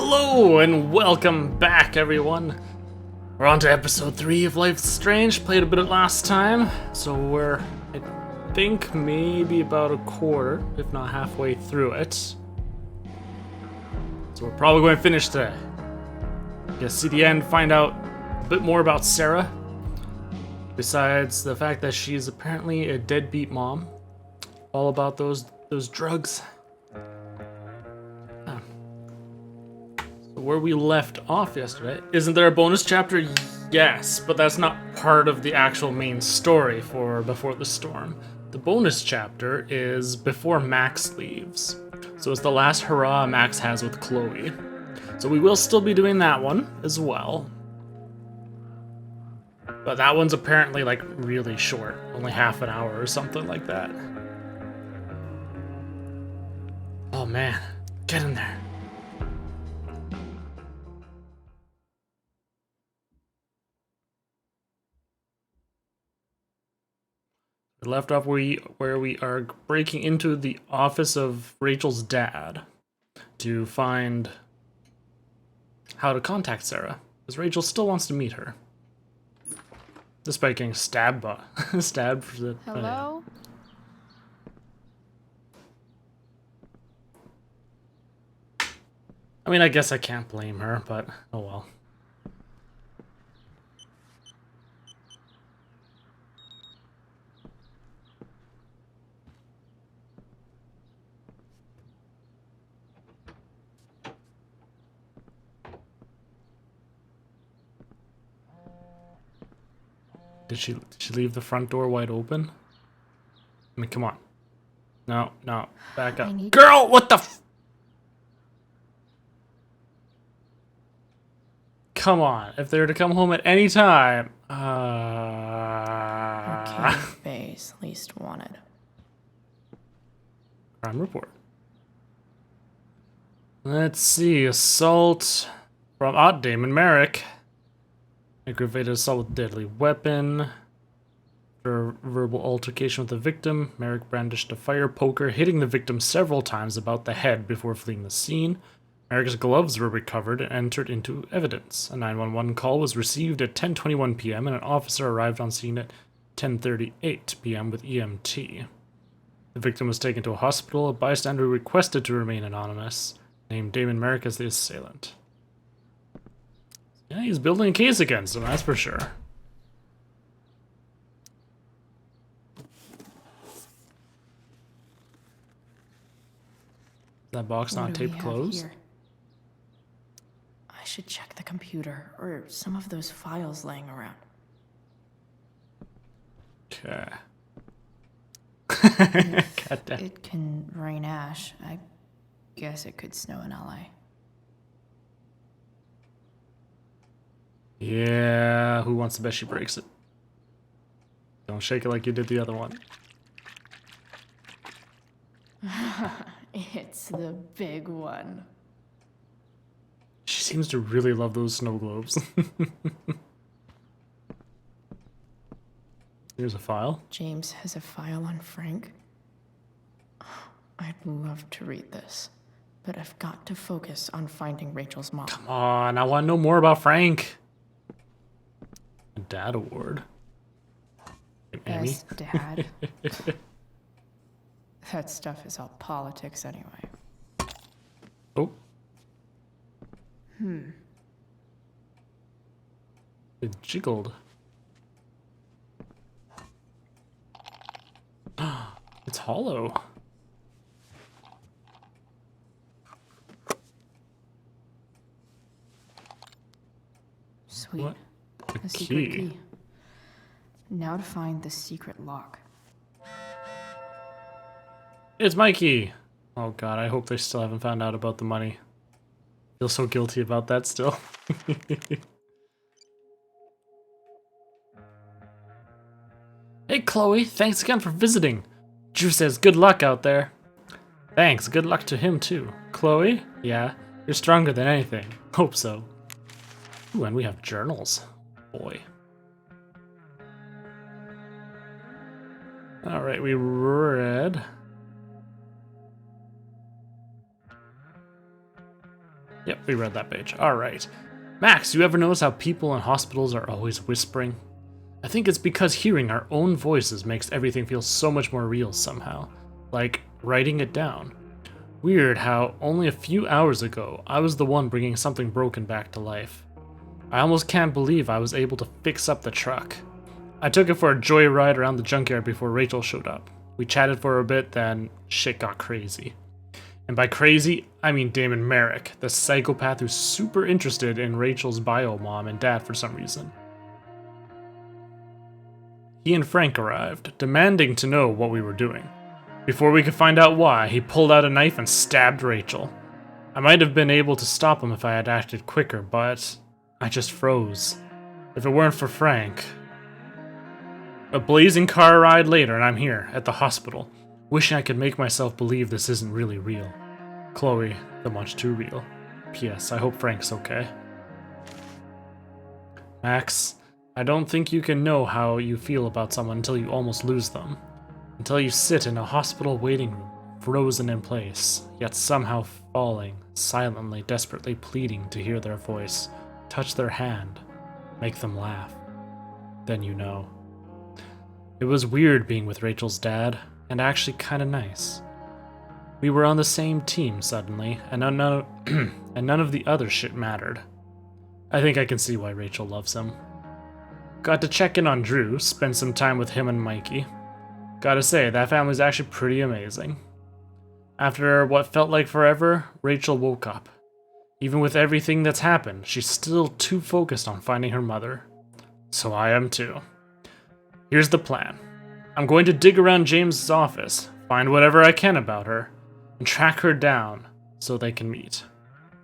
Hello and welcome back, everyone. We're on to episode 3 of Life is Strange. Played a bit of it last time, so we're, I think, maybe about a quarter, if not halfway through it. So we're probably going to finish today. Get see the end, find out a bit more about Sarah. Besides the fact that she's apparently a deadbeat mom. All about those drugs. Where we left off yesterday. Isn't there a bonus chapter? Yes, but that's not part of the actual main story for Before the Storm. The bonus chapter is before Max leaves. So it's the last hurrah Max has with Chloe. So we will still be doing that one as well. But that one's apparently like really short, only half an hour or something like that. Oh man, get in there. Left off where we are breaking into the office of Rachel's dad to find how to contact Sarah, because Rachel still wants to meet her. Despite getting stabbed for the... Hello? I mean, I guess I can't blame her, but oh well. Did she leave the front door wide open? I mean, come on. No, back up. Girl, what the f- Come on, if they were to come home at any time. Okay, base, least wanted. Crime report. Let's see, assault from Damon Merrick. Aggravated assault with deadly weapon. After a verbal altercation with the victim, Merrick brandished a fire poker, hitting the victim several times about the head before fleeing the scene. Merrick's gloves were recovered and entered into evidence. A 911 call was received at 10:21 p.m. and an officer arrived on scene at 10:38 p.m. with EMT. The victim was taken to a hospital. A bystander requested to remain anonymous, named Damon Merrick as the assailant. Yeah, he's building a case against him, that's for sure. That box not taped closed? Here? I should check the computer or some of those files laying around. Okay. It can rain ash. I guess it could snow in LA. Yeah, who wants to bet she breaks it? Don't shake it like you did the other one. It's the big one. She seems to really love those snow globes. Here's a file. James has a file on Frank. I'd love to read this, but I've got to focus on finding Rachel's mom. Come on, I want to know more about Frank. A dad award. Best dad. That stuff is all politics anyway. Oh. It jiggled. It's hollow. Sweet. What? A secret key. Now to find the secret lock. It's my key. Oh god, I hope they still haven't found out about the money. Feel so guilty about that still. Hey Chloe, thanks again for visiting. Drew says good luck out there. Thanks, good luck to him too. Chloe? Yeah, you're stronger than anything. Hope so. Ooh, and we have journals. Boy. Alright, we read... Yep, we read that page. Alright. Max, you ever notice how people in hospitals are always whispering? I think it's because hearing our own voices makes everything feel so much more real somehow. Like writing it down. Weird how only a few hours ago I was the one bringing something broken back to life. I almost can't believe I was able to fix up the truck. I took it for a joyride around the junkyard before Rachel showed up. We chatted for a bit, then shit got crazy. And by crazy, I mean Damon Merrick, the psychopath who's super interested in Rachel's bio mom and dad for some reason. He and Frank arrived, demanding to know what we were doing. Before we could find out why, he pulled out a knife and stabbed Rachel. I might have been able to stop him if I had acted quicker, but I just froze. If it weren't for Frank... A blazing car ride later and I'm here, at the hospital, wishing I could make myself believe this isn't really real. Chloe, the much too real. P.S. I hope Frank's okay. Max, I don't think you can know how you feel about someone until you almost lose them. Until you sit in a hospital waiting room, frozen in place, yet somehow falling, silently, desperately pleading to hear their voice, touch their hand, make them laugh. Then you know. It was weird being with Rachel's dad, and actually kinda nice. We were on the same team suddenly, and none of the other shit mattered. I think I can see why Rachel loves him. Got to check in on Drew, spend some time with him and Mikey. Gotta say, that family's actually pretty amazing. After what felt like forever, Rachel woke up. Even with everything that's happened, she's still too focused on finding her mother. So I am too. Here's the plan. I'm going to dig around James's office, find whatever I can about her, and track her down so they can meet.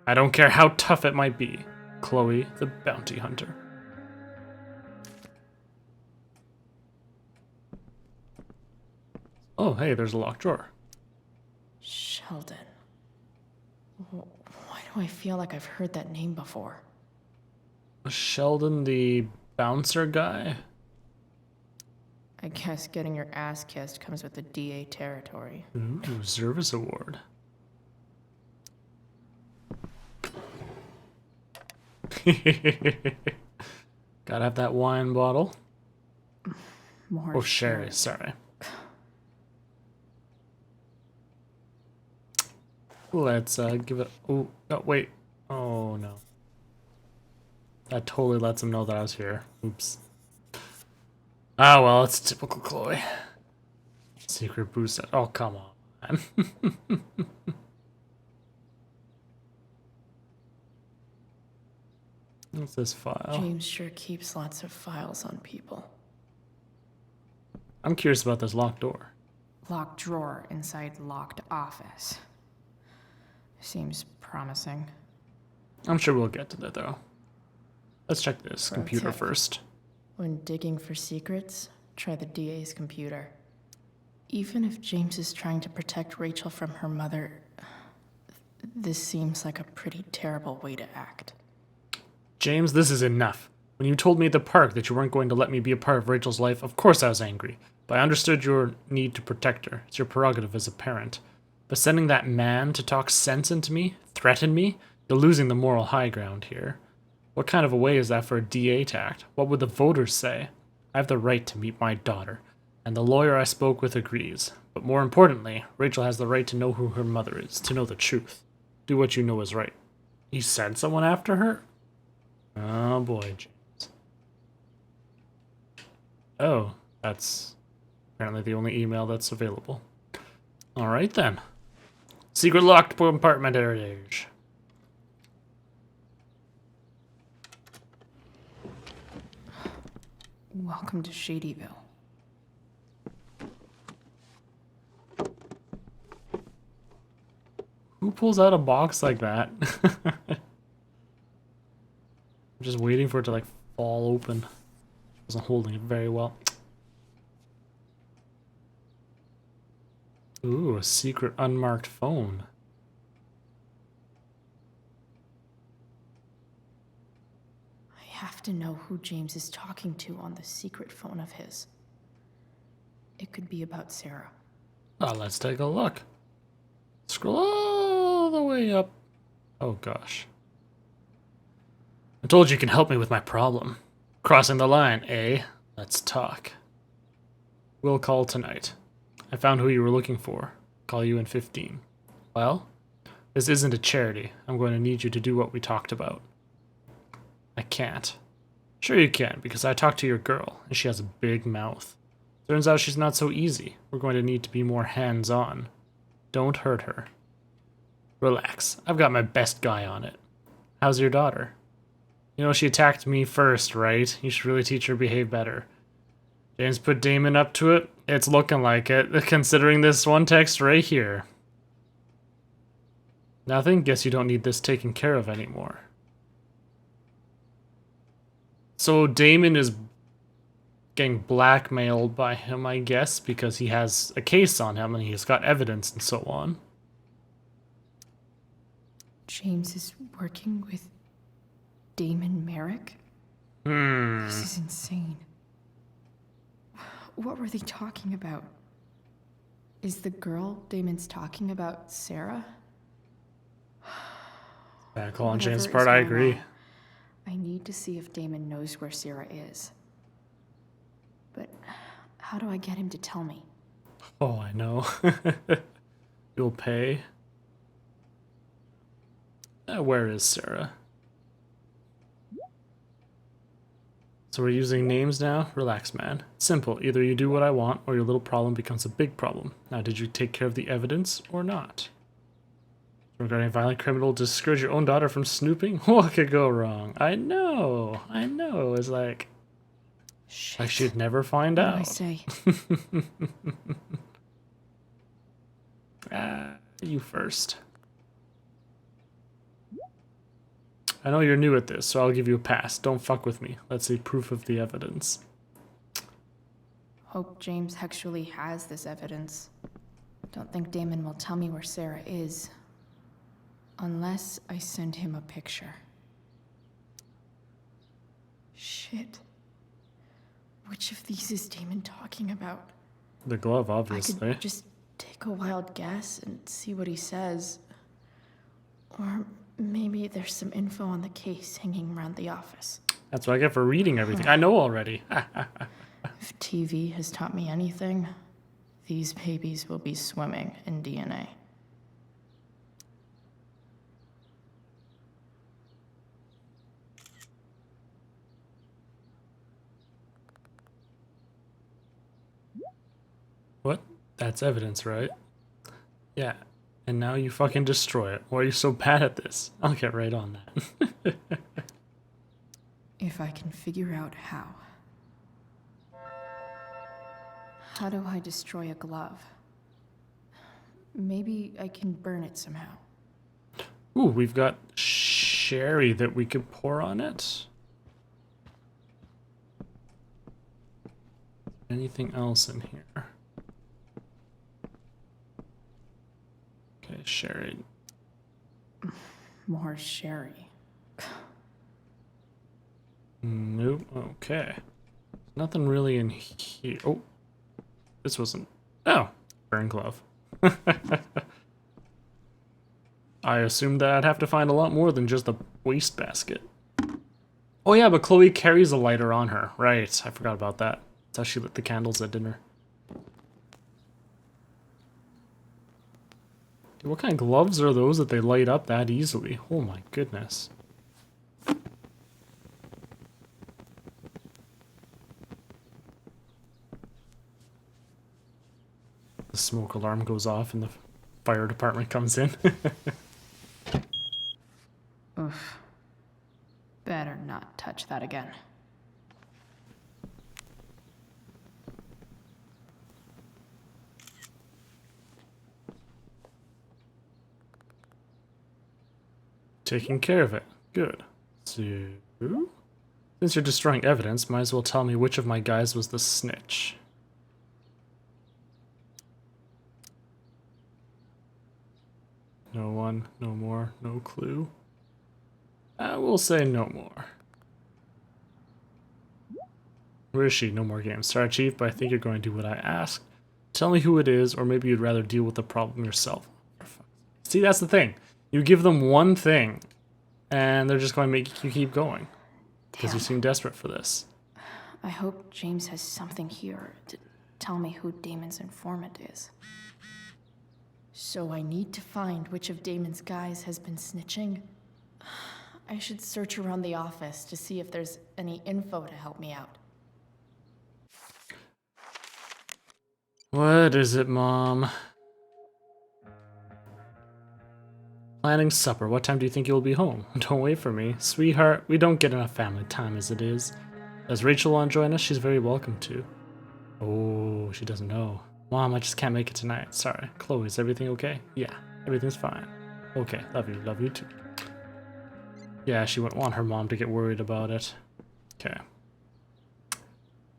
I don't care how tough it might be. Chloe, the bounty hunter. Oh, hey, there's a locked drawer. Sheldon. Why do I feel like I've heard that name before? Sheldon, the bouncer guy? I guess getting your ass kissed comes with the DA territory. Ooh, service award. Gotta have that wine bottle. More Oh, sherry, sorry. Let's give it... Oh, no, wait. Oh, no. That totally lets him know that I was here. Oops. Ah, well, it's typical Chloe. Secret boost. Oh, come on. What's this file? James sure keeps lots of files on people. I'm curious about this locked door. Locked drawer inside locked office. Seems promising. I'm sure we'll get to that, though. Let's check this Pro computer tip. first. When digging for secrets, try the DA's computer. Even if James is trying to protect Rachel from her mother, this seems like a pretty terrible way to act. James, this is enough. When you told me at the park that you weren't going to let me be a part of Rachel's life, of course I was angry. But I understood your need to protect her. It's your prerogative as a parent. But sending that man to talk sense into me, threaten me, you're losing the moral high ground here. What kind of a way is that for a DA to act? What would the voters say? I have the right to meet my daughter, and the lawyer I spoke with agrees. But more importantly, Rachel has the right to know who her mother is, to know the truth. Do what you know is right. You sent someone after her? Oh boy, James. Oh, that's apparently the only email that's available. Alright then. Secret locked compartment area. Welcome to Shadyville. Who pulls out a box like that? I'm just waiting for it to like fall open. Wasn't holding it very well. Ooh, a secret unmarked phone. I have to know who James is talking to on the secret phone of his. It could be about Sarah. Oh, let's take a look. Scroll all the way up. Oh gosh. I told you can help me with my problem. Crossing the line, eh? Let's talk. We'll call tonight. I found who you were looking for. Call you in 15. Well, this isn't a charity. I'm going to need you to do what we talked about. I can't. Sure you can, because I talked to your girl, and she has a big mouth. Turns out she's not so easy. We're going to need to be more hands-on. Don't hurt her. Relax. I've got my best guy on it. How's your daughter? You know, she attacked me first, right? You should really teach her to behave better. James put Damon up to it? It's looking like it, considering this one text right here. Nothing? Guess you don't need this taken care of anymore. So Damon is getting blackmailed by him, I guess, because he has a case on him and he's got evidence and so on. James is working with Damon Merrick? This is insane. What were they talking about? Is the girl Damon's talking about Sarah? Back on James' Whatever part, is I going agree. on, I need to see if Damon knows where Sarah is. But how do I get him to tell me? Oh, I know. You'll pay. Where is Sarah? So we're using names now? Relax, man. Simple. Either you do what I want, or your little problem becomes a big problem. Now, did you take care of the evidence, or not? Regarding a violent criminal, discourage your own daughter from snooping? What could go wrong? I know. It's like... Shit. I should never find What out. do I say? You first. I know you're new at this, so I'll give you a pass. Don't fuck with me. Let's see proof of the evidence. Hope James actually has this evidence. Don't think Damon will tell me where Sarah is. Unless I send him a picture. Shit. Which of these is Damon talking about? The glove, I obviously. could just take a wild guess and see what he says. Or maybe there's some info on the case hanging around the office. That's what I get for reading everything. I know already. If TV has taught me anything, these babies will be swimming in DNA. What? That's evidence, right? Yeah. And now you fucking destroy it. Why are you so bad at this? I'll get right on that. If I can figure out how. How do I destroy a glove? Maybe I can burn it somehow. Ooh, we've got sherry that we could pour on it. Anything else in here? Okay, sherry. More sherry. Nope. Okay. Nothing really in here. Oh, this wasn't. Oh, burn glove. I assumed that I'd have to find a lot more than just a wastebasket. Oh yeah, but Chloe carries a lighter on her. Right, I forgot about that. That's how she lit the candles at dinner. Dude, what kind of gloves are those that they light up that easily? Oh my goodness. The smoke alarm goes off and the fire department comes in. Oof. Better not touch that again. Taking care of it. Good. So, since you're destroying evidence, might as well tell me which of my guys was the snitch. No one, no more, no clue. We'll say no more. Where is she? No more games. Sorry, Chief, but I think you're going to do what I asked. Tell me who it is, or maybe you'd rather deal with the problem yourself. See, that's the thing. You give them one thing, and they're just going to make you keep going because you Damn. seem desperate for this. I hope James has something here to tell me who Damon's informant is. So I need to find which of Damon's guys has been snitching. I should search around the office to see if there's any info to help me out. What is it, Mom? Planning supper. What time do you think you'll be home? Don't wait for me. Sweetheart, we don't get enough family time as it is. Does Rachel want to join us? She's very welcome to. Oh, she doesn't know. Mom, I just can't make it tonight. Sorry. Chloe, is everything okay? Yeah, everything's fine. Okay, love you. Love you too. Yeah, she wouldn't want her mom to get worried about it. Okay.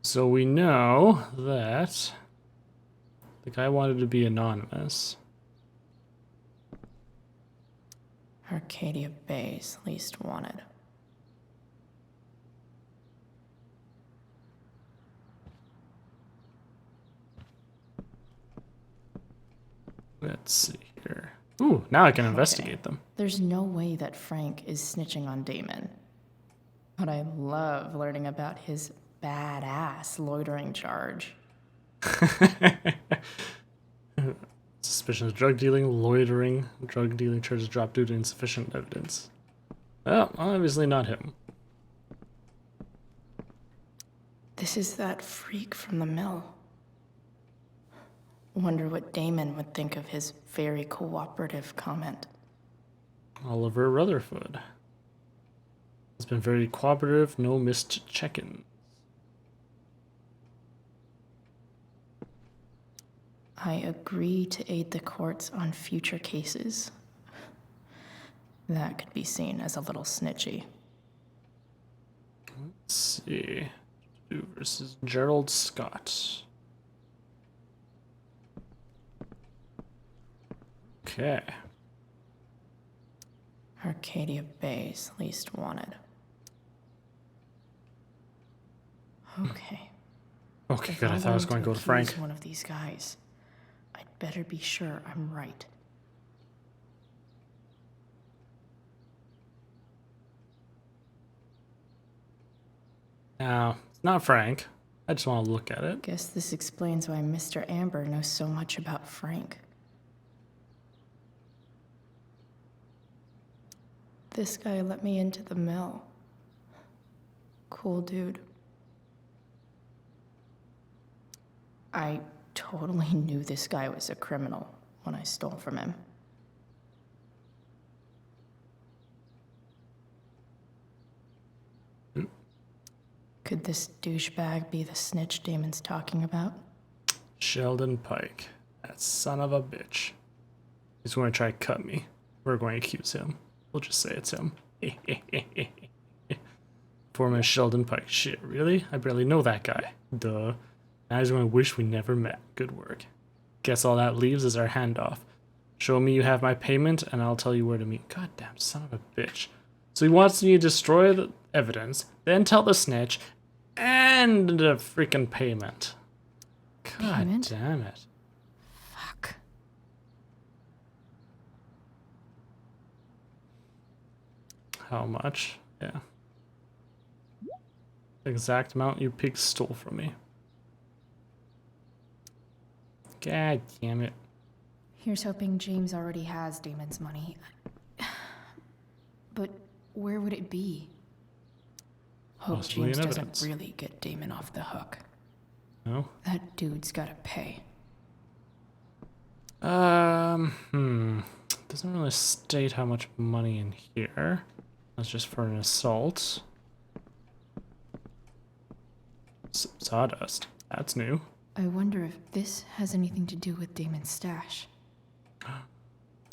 So we know that the guy wanted to be anonymous. Arcadia Bay's least wanted. Let's see here. Ooh, now I can investigate them. There's no way that Frank is snitching on Damon. But I love learning about his badass loitering charge. Suspicion of drug dealing, loitering. Drug dealing charges dropped due to insufficient evidence. Well, obviously not him. This is that freak from the mill. Wonder what Damon would think of his very cooperative comment. Oliver Rutherford. Has been very cooperative, no missed check-in. I agree to aid the courts on future cases. That could be seen as a little snitchy. Let's see. Versus Gerald Scott. Okay. Arcadia Bay's least wanted. Okay. Okay, If good. I thought I was want going to go to Frank. accuse one of these guys, I'd better be sure I'm right. No, it's not Frank. I just want to look at it. Guess this explains why Mr. Amber knows so much about Frank. This guy let me into the mill. Cool dude. I totally knew this guy was a criminal when I stole from him. Could this douchebag be the snitch Damon's talking about? Sheldon Pike. That son of a bitch. He's going to try to cut me. We're going to accuse him. We'll just say it's him. Foreman Sheldon Pike. Shit, really? I barely know that guy. Duh. Now he's going to wish we never met. Good work. Guess all that leaves is our handoff. Show me you have my payment, and I'll tell you where to meet. Goddamn son of a bitch. So he wants me to destroy the evidence, then tell the snitch, and a freaking payment. God Payment? damn it. Fuck. How much? Yeah. Exact amount you pigs stole from me. God damn it. Here's hoping James already has Damon's money. But where would it be? Hope Possibly in James doesn't evidence. really get Damon off the hook. No? That dude's gotta pay. Doesn't really state how much money in here. That's just for an assault. Sawdust. That's new. I wonder if this has anything to do with Damon's stash.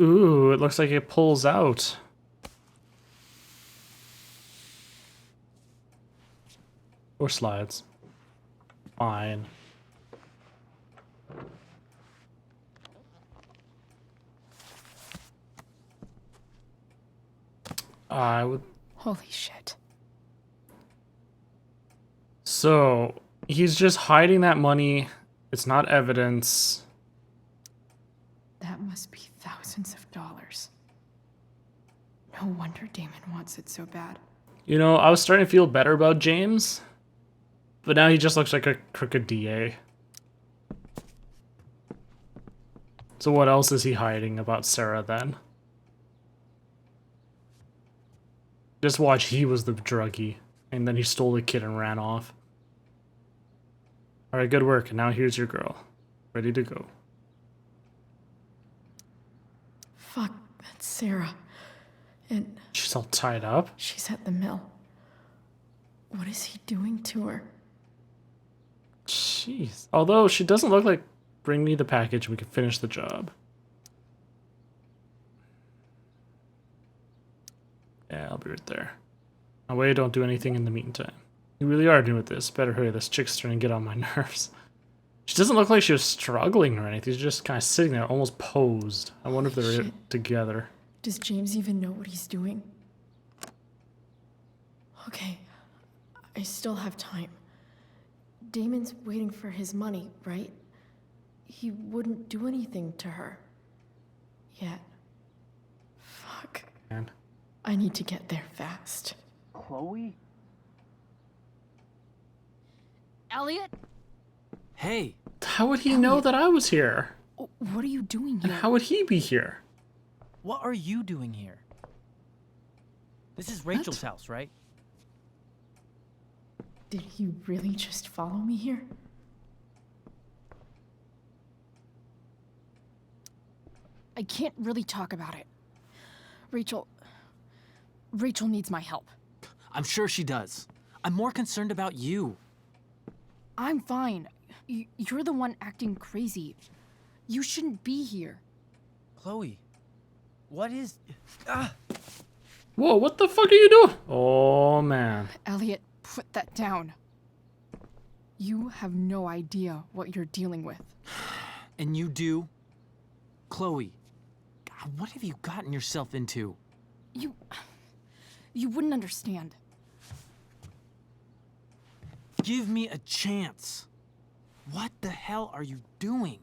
Ooh, it looks like it pulls out. Or slides. Fine. I would. Holy shit. So, he's just hiding that money. It's not evidence. That must be thousands of dollars. No wonder Damon wants it so bad. You know, I was starting to feel better about James, but now he just looks like a crooked DA. So what else is he hiding about Sarah then? Just watch, he was the druggie, and then he stole the kid and ran off. Alright, good work, and now here's your girl. Ready to go. Fuck, that's Sarah. And She's all tied up. she's at the mill. What is he doing to her? Jeez. Although, she doesn't look like bring me the package and we can finish the job. Yeah, I'll be right there. Now wait, don't do anything in the meantime. You really are doing this. Better hurry, this chick's starting to get on my nerves. She doesn't look like she was struggling or anything. She's just kind of sitting there, almost posed. I wonder if they're Shit. together. Does James even know what he's doing? Okay, I still have time. Damon's waiting for his money, right? He wouldn't do anything to her. Yet. Fuck. Man. I need to get there fast. Chloe? Elliot? Hey, How would he know that I was here? What are you doing And here? how would he be here? what are you doing here? This is Rachel's house, right? Did he really just follow me here? I can't really talk about it. Rachel needs my help. I'm sure she does. I'm more concerned about you. I'm fine. You're the one acting crazy. You shouldn't be here. Chloe, what is... Whoa, what the fuck are you doing? Oh, man. Elliot, put that down. You have no idea what you're dealing with. And you do? Chloe, God, what have you gotten yourself into? You wouldn't understand. Give me a chance. What the hell are you doing?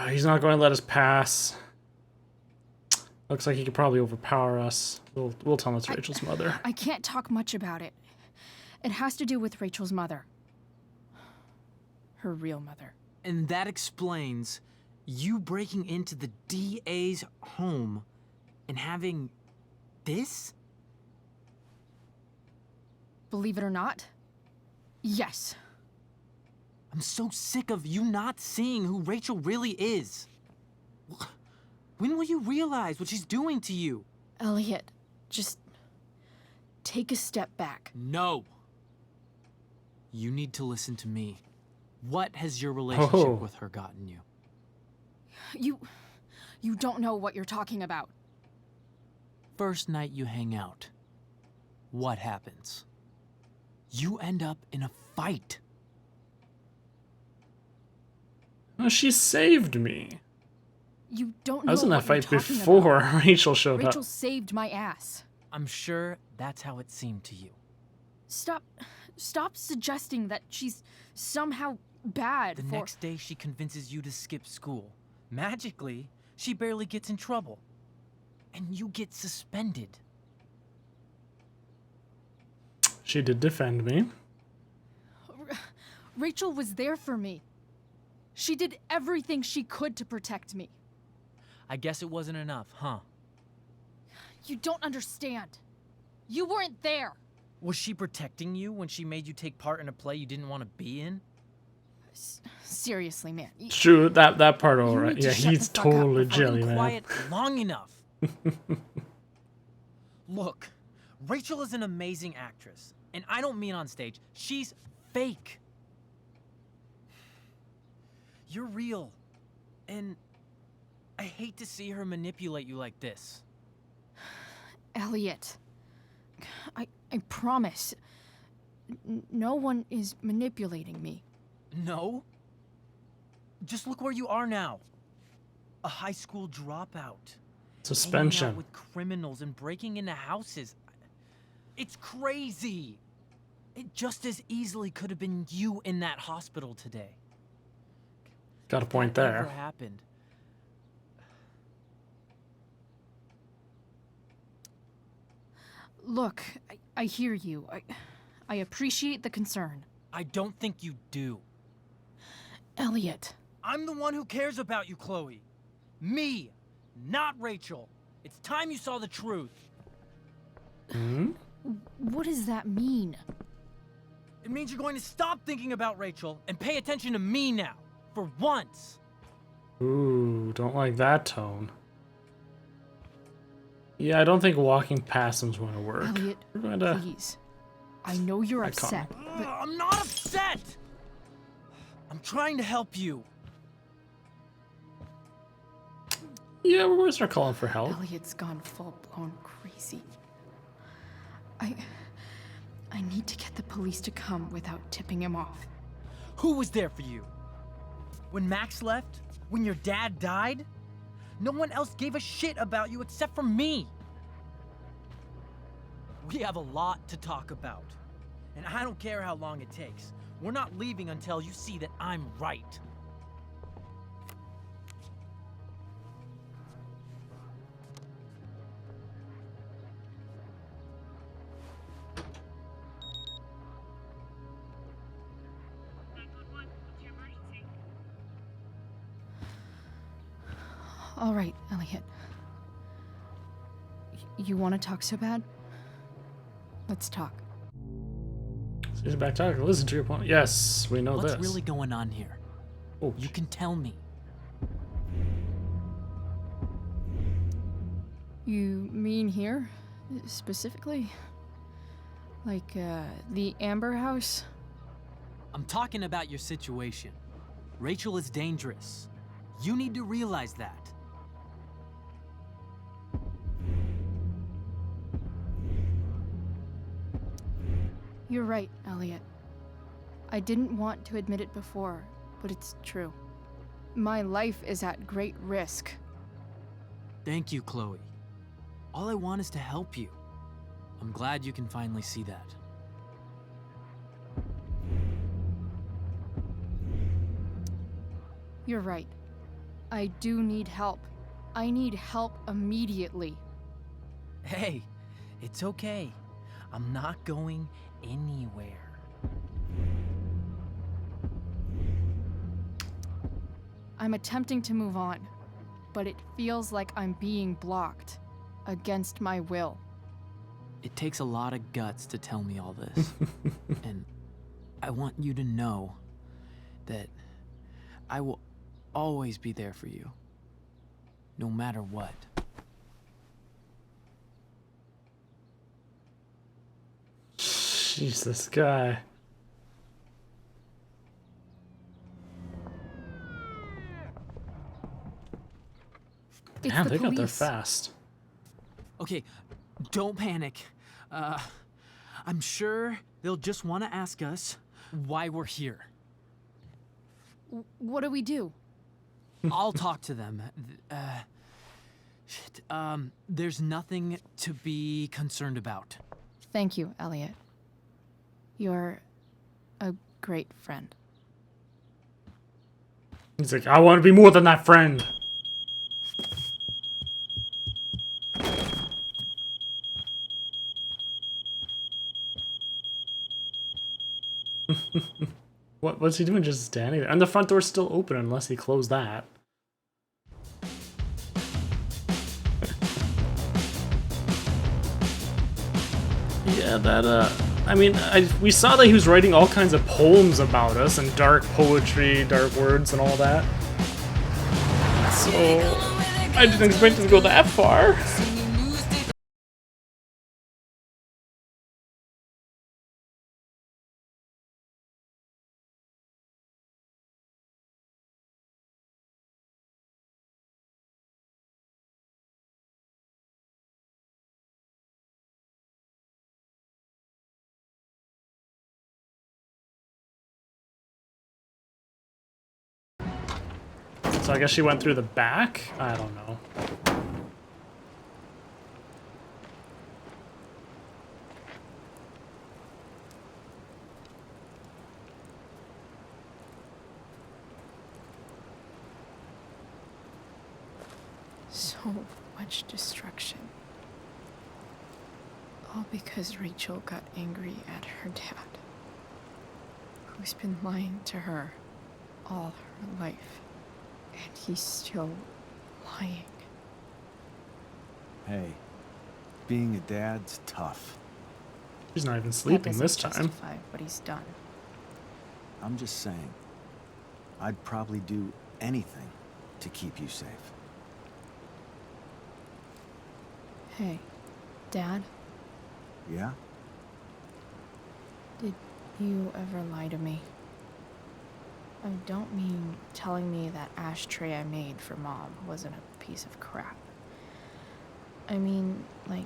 He's not going to let us pass. Looks like he could probably overpower us. We'll tell him it's Rachel's mother. I can't talk much about it. It has to do with Rachel's mother. Her real mother. And that explains you breaking into the DA's home and having this? Believe it or not, yes. I'm so sick of you not seeing who Rachel really is. When will you realize what she's doing to you? Elliot, just take a step back. No. You need to listen to me. What has your relationship with her gotten you? You don't know what you're talking about. First night you hang out, what happens? You end up in a fight. Oh, she saved me. You don't know I was in that what you're fight talking before about. Rachel showed Rachel up. saved my ass. I'm sure that's how it seemed to you. Stop suggesting that she's somehow bad The for... next day she convinces you to skip school. Magically, she barely gets in trouble. And you get suspended. She did defend me. Rachel was there for me. She did everything she could to protect me. I guess it wasn't enough, huh? You don't understand. You weren't there. Was she protecting you when she made you take part in a play you didn't want to be in? Seriously, man. It's true, that part all You right. need to Yeah, shut he's the fuck up. totally I've jelly, been man. quiet long enough. Look, Rachel is an amazing actress. And I don't mean on stage. She's fake. You're real. And I hate to see her manipulate you like this. Elliot, I promise. No one is manipulating me. No? Just look where you are now. A high school dropout. Hanging out Suspension. with criminals and breaking into houses. It's crazy. It just as easily could have been you in that hospital today. Got a point That ever there. happened, Look, I hear you. I appreciate the concern. I don't think you do. Elliot. I'm the one who cares about you, Chloe. Me, not Rachel. It's time you saw the truth. Hmm? What does that mean? It means you're going to stop thinking about Rachel and pay attention to me now. For once. Ooh, don't like that tone. Yeah, I don't think walking past him's going to work. Elliot, We're going to... please. I know you're I can't. upset, but I'm not upset! I'm trying to help you. Yeah, we're going to start calling for help. Elliot's gone full-blown crazy. I need to get the police to come without tipping him off. Who was there for you? When Max left? When your dad died? No one else gave a shit about you except for me. We have a lot to talk about. And I don't care how long it takes. We're not leaving until you see that I'm right. all right, Elliot. You want to talk so bad? Let's talk. He's back talking. Listen to your point. Yes, we know What's this. really going on here? Oh, You can tell me. You mean here? Specifically? Like, the Amber House? I'm talking about your situation. Rachel is dangerous. You need to realize that. You're right, Elliot. I didn't want to admit it before, but it's true. My life is at great risk. Thank you, Chloe. All I want is to help you. I'm glad you can finally see that. You're right. I do need help. I need help immediately. Hey, it's okay. I'm not going anywhere. I'm attempting to move on, but it feels like I'm being blocked against my will. It takes a lot of guts to tell me all this. And I want you to know that I will always be there for you, no matter what. jeez, this guy. It's Damn, the they got there police. fast. Okay, don't panic. I'm sure they'll just want to ask us why we're here. What do we do? I'll talk to them. Shit. There's nothing to be concerned about. Thank you, Elliot. You're a great friend. He's like, I want to be more than that friend. What's he doing just standing there? And the front door's still open unless he closed that. Yeah, that, I mean, we saw that he was writing all kinds of poems about us and dark poetry, dark words and all that. So, I didn't expect it to go that far. So I guess she went through the back? I don't know. So much destruction. All because Rachel got angry at her dad, who's been lying to her all her life. And he's still lying. Hey, being a dad's tough. She's not even That sleeping doesn't this time. justify what he's done. I'm just saying, I'd probably do anything to keep you safe. Hey, Dad, Yeah? did you ever lie to me? I don't mean telling me that ashtray I made for Mom wasn't a piece of crap. I mean, like,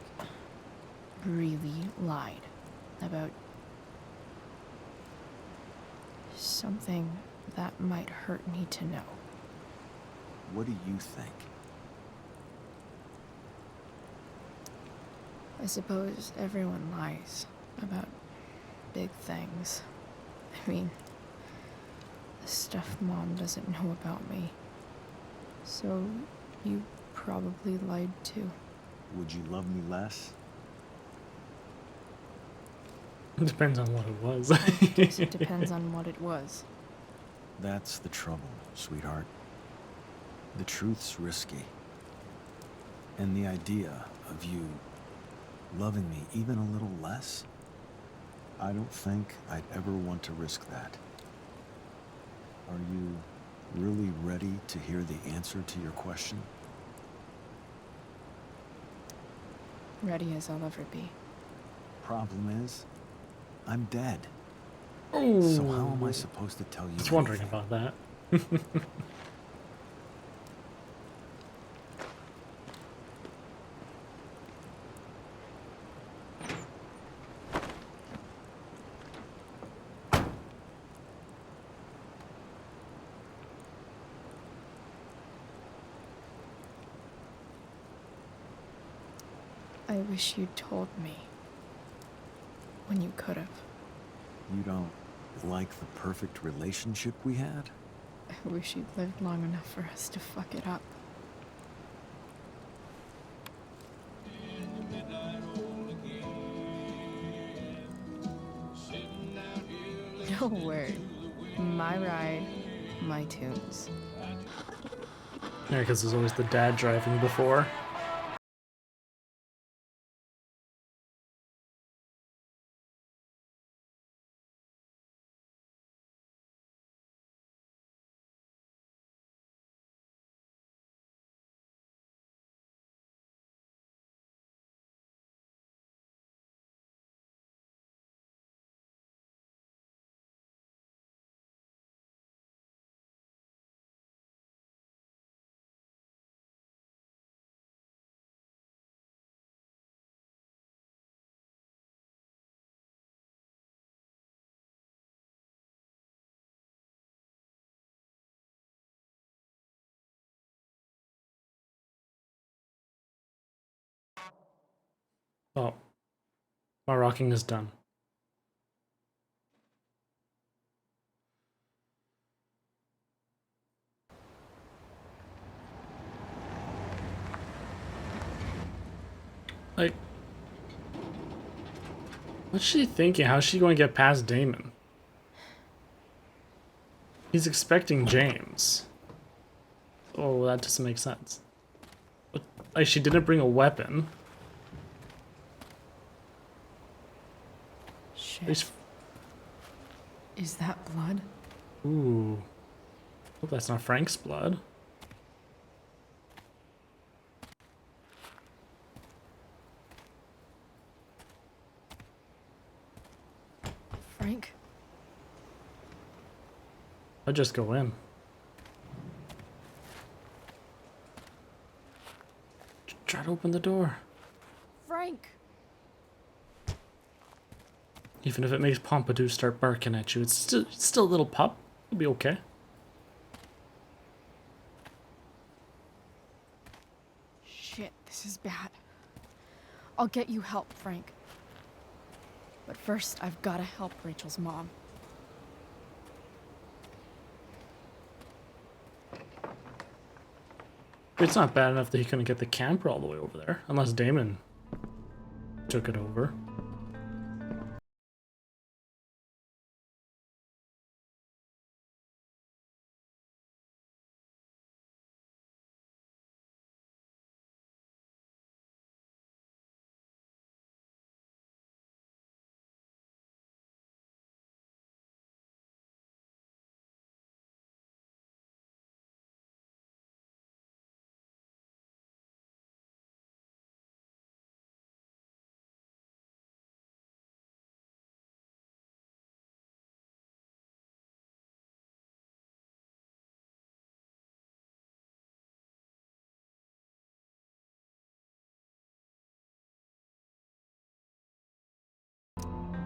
really lied about something that might hurt me to know. What do you think? I suppose everyone lies about big things. I mean, the stuff Mom doesn't know about me. So, you probably lied too. Would you love me less? It depends on what it was. I guess it depends on what it was. That's the trouble, sweetheart. The truth's risky. And the idea of you loving me even a little less, I don't think I'd ever want to risk that. Are you really ready to hear the answer to your question? Ready as I'll ever be. Problem is, I'm dead. Oh, So how am I supposed to tell you I was wondering anything? about that. I wish you'd told me. When you could have. You don't like the perfect relationship we had? I wish you'd lived long enough for us to fuck it up. No word. My ride, my tunes. Yeah, because there's always the dad driving before. Oh, my rocking is done. Like, what's she thinking? How's she going to get past Damon? He's expecting James. Oh, that doesn't make sense. But, like, she didn't bring a weapon. Shit. There's- Is that blood? Ooh. Hope that's not Frank's blood. Frank? I'd just go in. Try to open the door. Frank! Even if it makes Pompadour start barking at you, it's still a little pup. It'll be okay. Shit, this is bad. I'll get you help, Frank. But first, I've gotta help Rachel's mom. It's not bad enough that he couldn't get the camper all the way over there. Unless Damon took it over.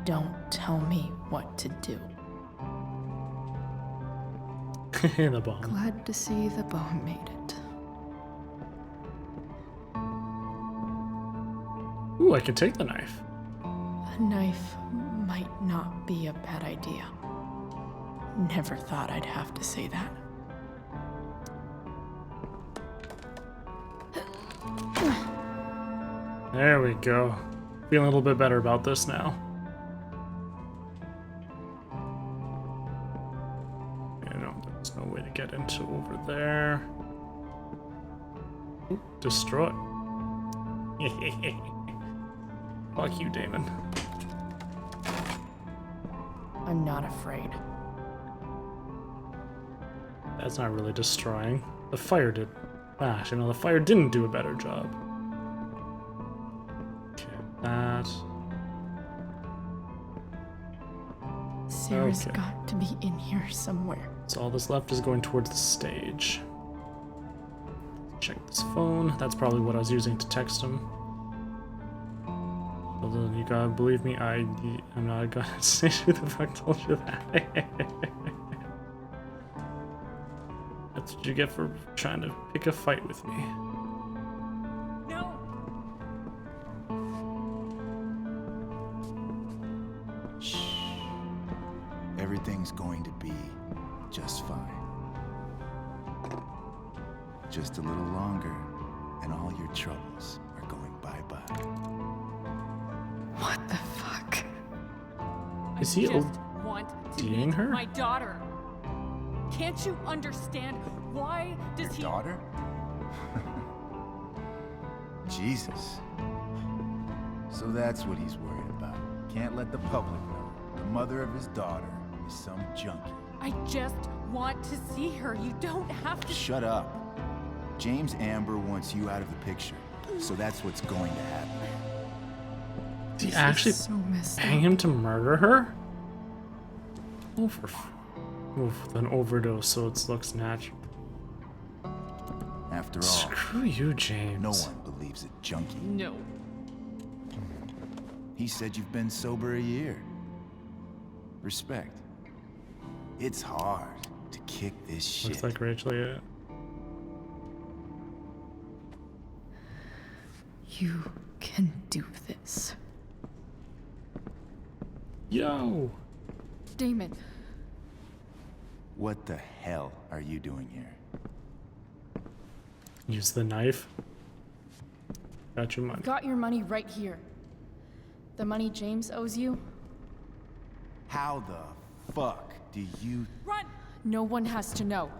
Don't tell me what to do. The bomb. Glad to see the bone made it. Ooh, I can take the knife. A knife might not be a bad idea. Never thought I'd have to say that. There we go. Feeling a little bit better about this now. Yeah, no, there's no way to get into over there. Ooh, destroy. Fuck you, Damon. I'm not afraid. That's not really destroying. The fire did. Actually, no, the fire didn't do a better job. Okay, that. Sarah's Okay. got to be in here somewhere. So all that's left is going towards the stage. Check this phone. That's probably what I was using to text him. Although you gotta believe me, I'm not gonna say who the fuck told you that. That's what you get for trying to pick a fight with me. No! Shh. Everything's going to be just fine. Just a little longer, and all your troubles are going bye-bye. What the fuck? Is he just want to ODing meet her? my daughter. Can't you understand? Why does he? Daughter? Jesus. So that's what he's worried about. Can't let the public know. The mother of his daughter is some junkie. I just want to see her. You don't have to. Shut up. James Amber wants you out of the picture, so that's what's going to happen. Did he This actually is so messed hang up. him to murder her? Oh, with an overdose, so it looks natural. After all, Screw you, James. no one believes a junkie. No. He said you've been sober a year. Respect. It's hard to kick this shit. Looks like Rachel, yeah. You can do this. Yo! Damon, What the hell are you doing here? Use the knife. Got your money. Got your money right here. The money James owes you, How the fuck do you... run! no one has to know.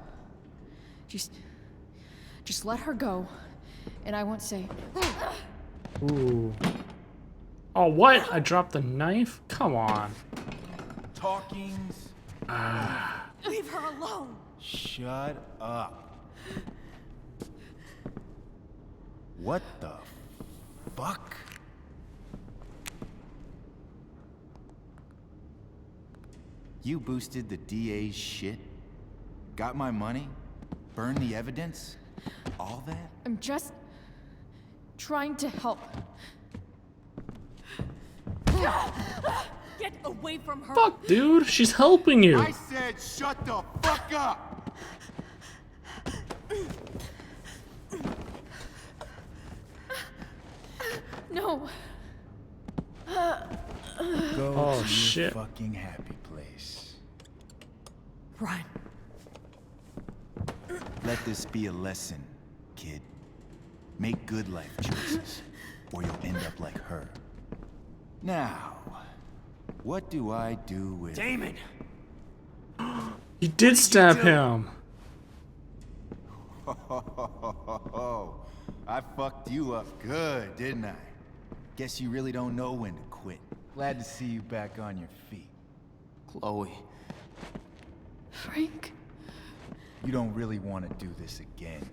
Just let her go, and I won't say. Ooh. Oh, what? I dropped the knife? Come on. Talkings? Leave her alone. Shut up. What the fuck? You boosted the DA's shit? Got my money? Burned the evidence? All that? I'm just trying to help. Get away from her. Fuck, dude. She's helping you. said shut the fuck up! No. Go Oh, to shit. your fucking happy place. Run. Let this be a lesson, kid. Make good life choices, or you'll end up like her. Now, what do I do with Damon! He did stab him. I fucked you up good, didn't I? Guess you really don't know when to quit. Glad to see you back on your feet. Chloe. Frank? You don't really want to do this again,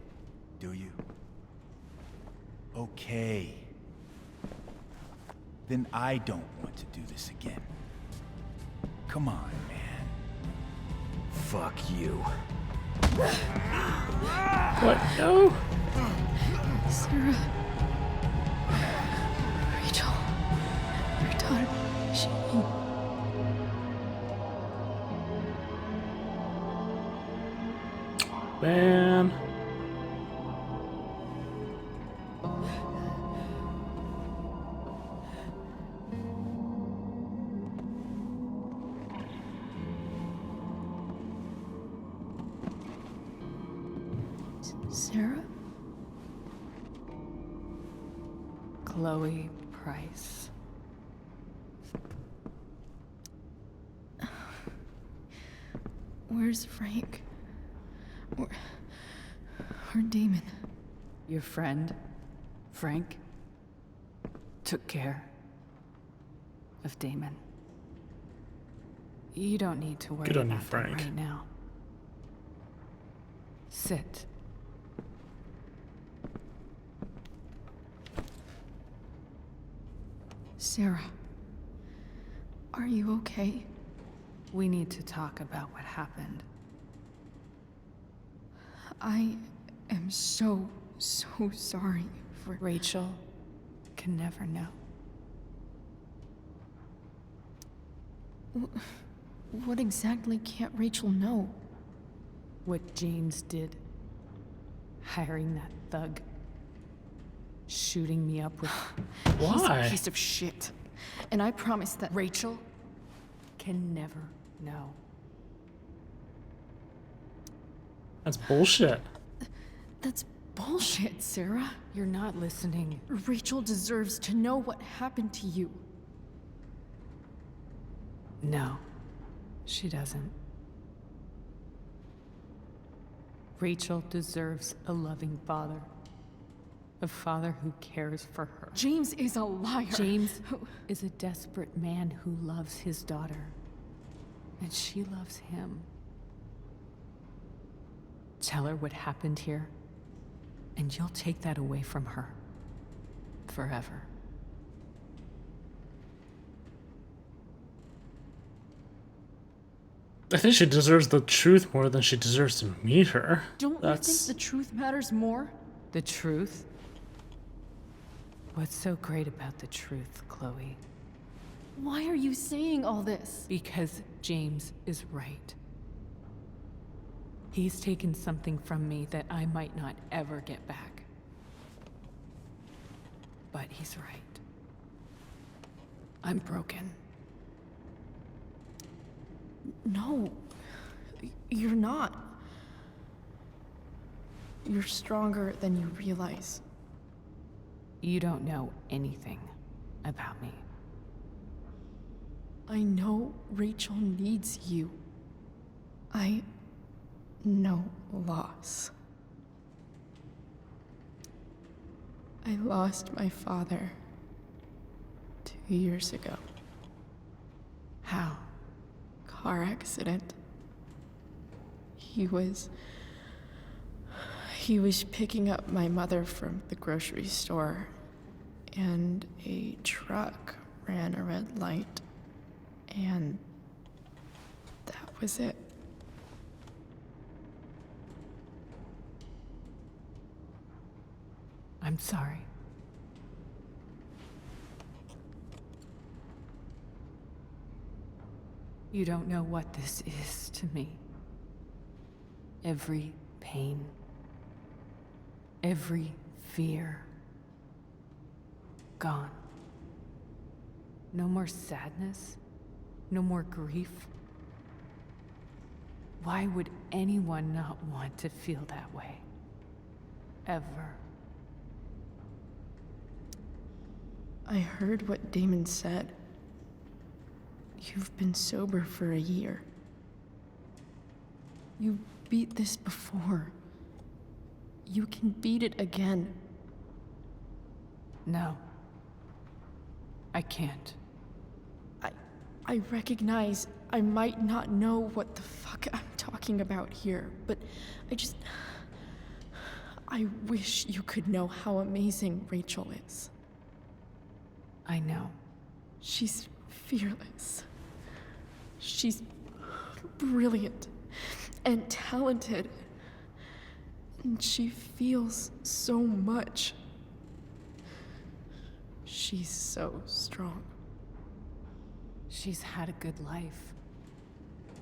do you? Okay. Then I don't want to do this again. Come on, man. Fuck you. What? No. Sarah. Rachel. Your daughter. She. Man. Sarah? Chloe Price. Where's Frank? Or Damon? Your friend, Frank, took care of Damon. You don't need to worry Good on you, about that Frank. right now. Sit. Sarah. Are you okay? We need to talk about what happened. I am so sorry for. Rachel can never know. What exactly can't Rachel know? What James did. Hiring that thug. Shooting me up with. He's a Why? piece of shit. And I promise that. Rachel can never know. That's bullshit. That's bullshit, Sarah. You're not listening. Rachel deserves to know what happened to you. No, she doesn't. Rachel deserves a loving father. A father who cares for her. James is a liar. James is a desperate man who loves his daughter. And she loves him. Tell her what happened here, and you'll take that away from her. Forever. I think she deserves the truth more than she deserves to meet her. Don't That's you think the truth matters more? The truth? What's so great about the truth, Chloe? Why are you saying all this? Because James is right. He's taken something from me that I might not ever get back. But he's right. I'm broken. No, you're not. You're stronger than you realize. You don't know anything about me. I know Rachel needs you. I know loss. I lost my father 2 years ago. How? Car accident. He was picking up my mother from the grocery store, and a truck ran a red light, and that was it. I'm sorry. You don't know what this is to me. Every pain, every fear, gone. No more sadness, no more grief. Why would anyone not want to feel that way? Ever. I heard what Damon said. You've been sober for a year. You beat this before. You can beat it again. No. I can't. I recognize I might not know what the fuck I'm talking about here, but I wish you could know how amazing Rachel is. I know. She's fearless. She's brilliant and talented. And she feels so much. She's so strong. She's had a good life.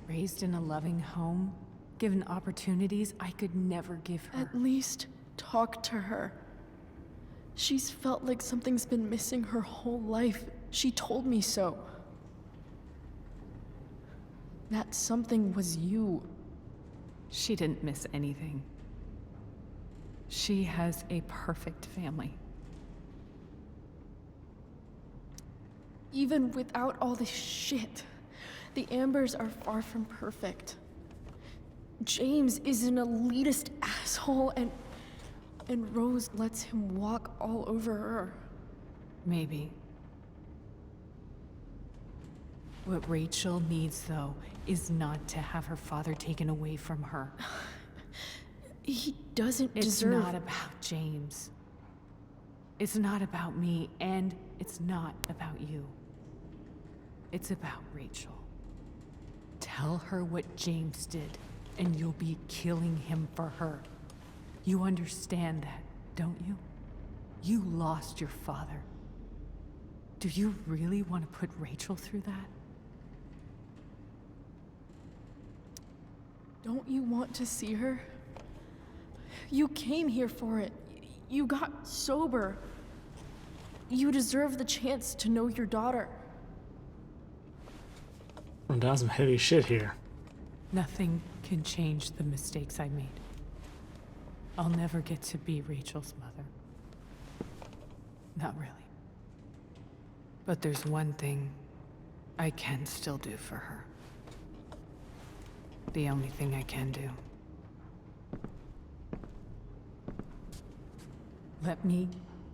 Raised in a loving home, given opportunities I could never give her. At least talk to her. She's felt like something's been missing her whole life. She told me so. That something was you. She didn't miss anything. She has a perfect family. Even without all this shit, the Ambers are far from perfect. James is an elitist asshole, and Rose lets him walk all over her. Maybe. What Rachel needs, though, is not to have her father taken away from her. He doesn't It's deserve... not about James. It's not about me, and it's not about you. It's about Rachel. Tell her what James did, and you'll be killing him for her. You understand that, don't you? You lost your father. Do you really want to put Rachel through that? Don't you want to see her? You came here for it. You got sober. You deserve the chance to know your daughter. I'm down some heavy shit here. Nothing can change the mistakes I made. I'll never get to be Rachel's mother. Not really. But there's one thing I can still do for her. The only thing I can do. Let me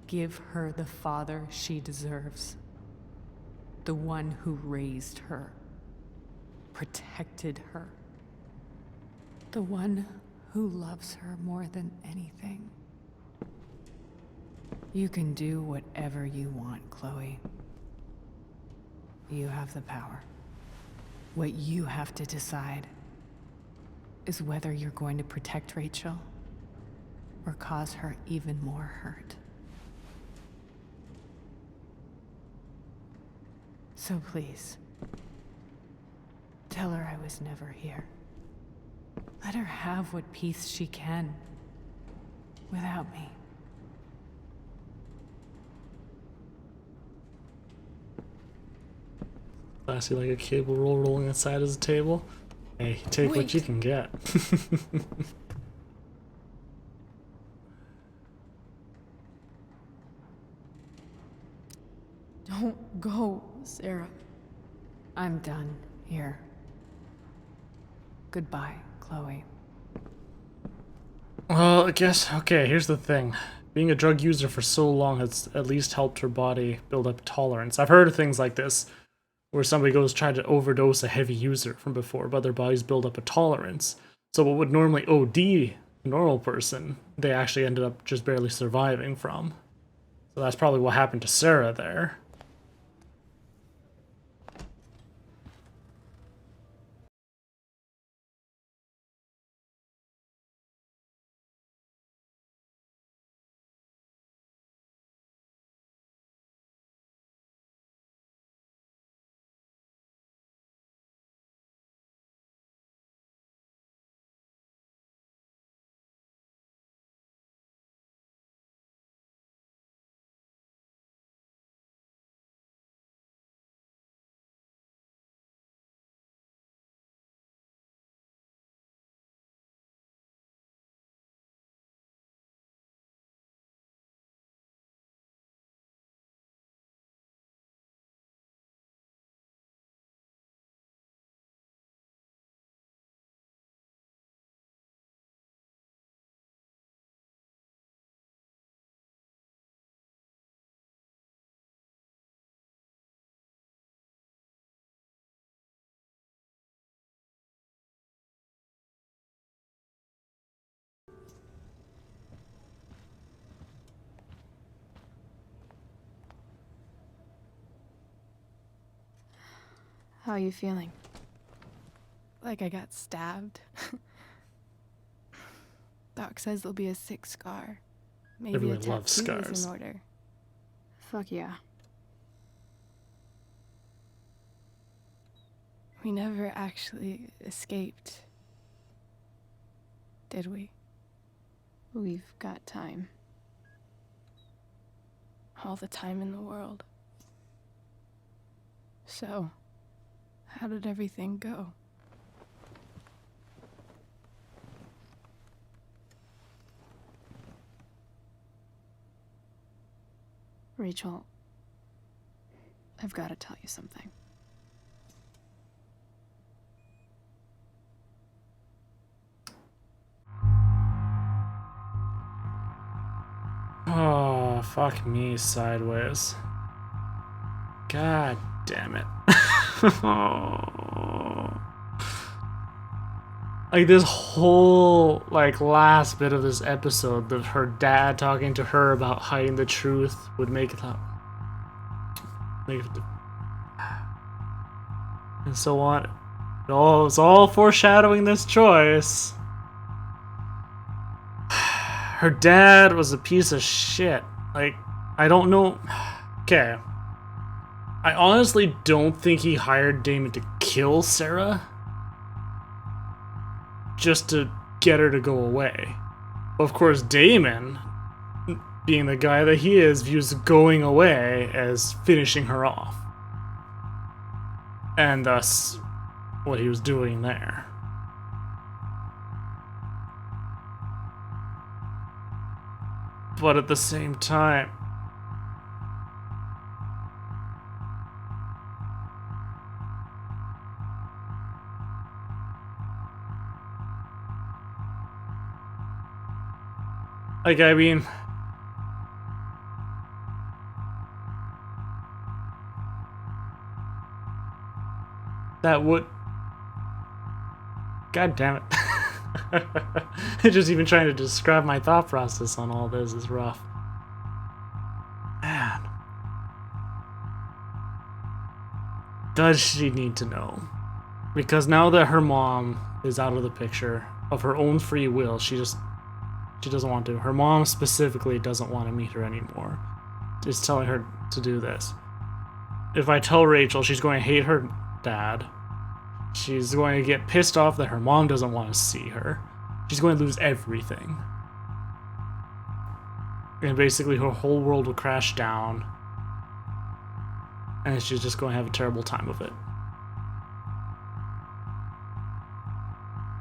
give her the father she deserves. The one who raised her, protected her. The one who loves her more than anything. You can do whatever you want, Chloe. You have the power. What you have to decide is whether you're going to protect Rachel or cause her even more hurt. So please, tell her I was never here. Let her have what peace she can without me. Classy like a cable roll rolling inside his table. Hey, take what you can get. Don't go, Sarah. I'm done here. Goodbye, Chloe. Well, I guess, okay, here's the thing. Being a drug user for so long has at least helped her body build up tolerance. I've heard of things like this, where somebody goes try to overdose a heavy user from before, but their bodies build up a tolerance. So what would normally OD a normal person, they actually ended up just barely surviving from. So that's probably what happened to Sarah there. How you feeling? Like I got stabbed. Doc says there'll be a 6 scar. Maybe Everyone a tattoo loves is scars. in order. Fuck yeah. We never actually escaped, did we? We've got time. All the time in the world. So, how did everything go? Rachel, I've got to tell you something. Oh, fuck me sideways. God damn it. Like this whole like last bit of this episode, that her dad talking to her about hiding the truth would make it up. And so on. It's all foreshadowing this choice. Her dad was a piece of shit. Like, I don't know. Okay. I honestly don't think he hired Damon to kill Sarah just to get her to go away. Of course, Damon, being the guy that he is, views going away as finishing her off. And thus, what he was doing there. But at the same time, like, I mean, that would, god damn it. Just even trying to describe my thought process on all this is rough. Man. Does she need to know? Because now that her mom is out of the picture, of her own free will, she doesn't want to. Her mom specifically doesn't want to meet her anymore. Just telling her to do this. If I tell Rachel, she's going to hate her dad. She's going to get pissed off that her mom doesn't want to see her. She's going to lose everything. And basically her whole world will crash down. And she's just going to have a terrible time of it.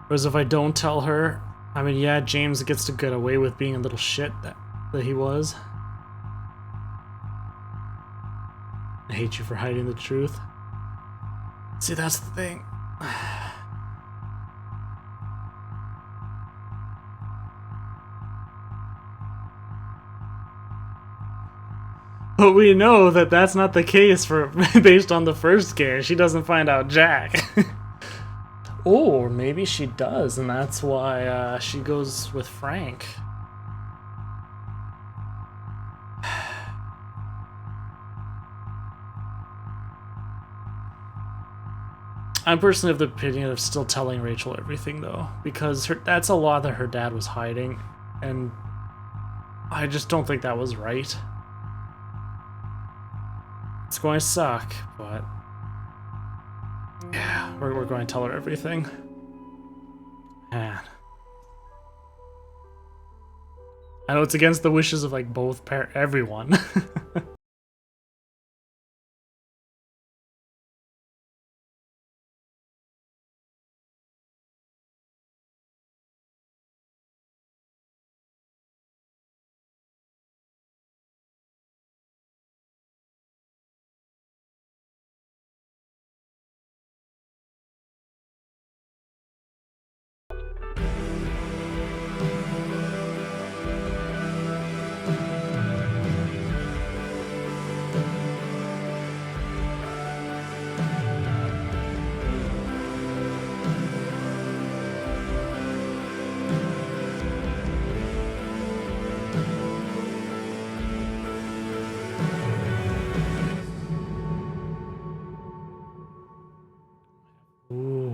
Whereas if I don't tell her, I mean, yeah, James gets to get away with being a little shit that he was. I hate you for hiding the truth. See, that's the thing. But we know that that's not the case for based on the first game. She doesn't find out Jack. Or maybe she does, and that's why she goes with Frank. I'm personally of the opinion of still telling Rachel everything, though, because that's a lot that her dad was hiding, and I just don't think that was right. It's going to suck, but yeah, we're going to tell her everything. Man. I know it's against the wishes of like both everyone.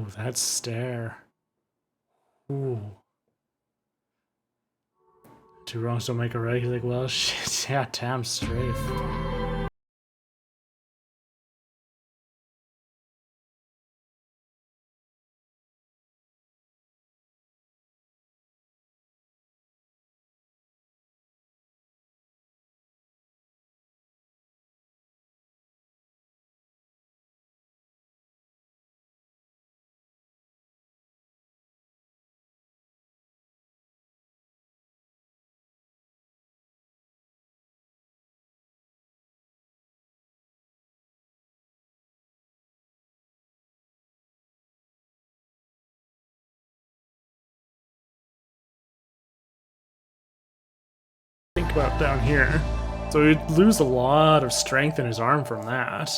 Ooh, that stare. Ooh. Two wrongs don't make a right. He's like, well, shit, yeah, damn straight. Think about down here. So he'd lose a lot of strength in his arm from that.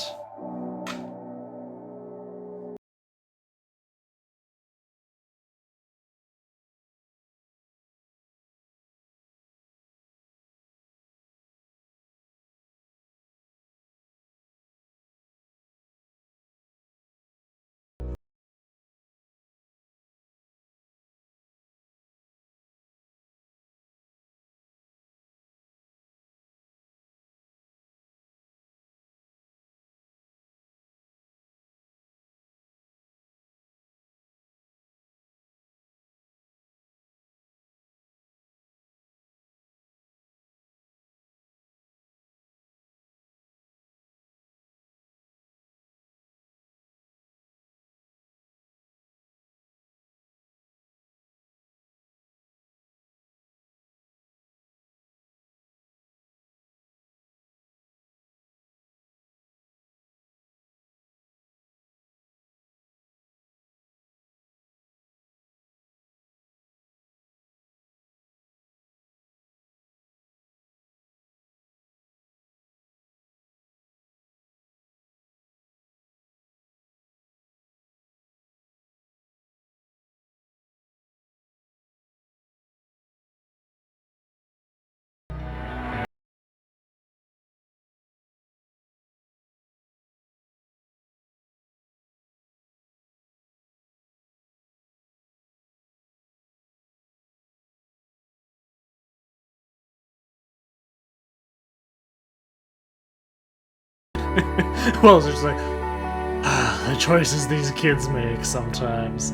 Well, it's just like, the choices these kids make sometimes.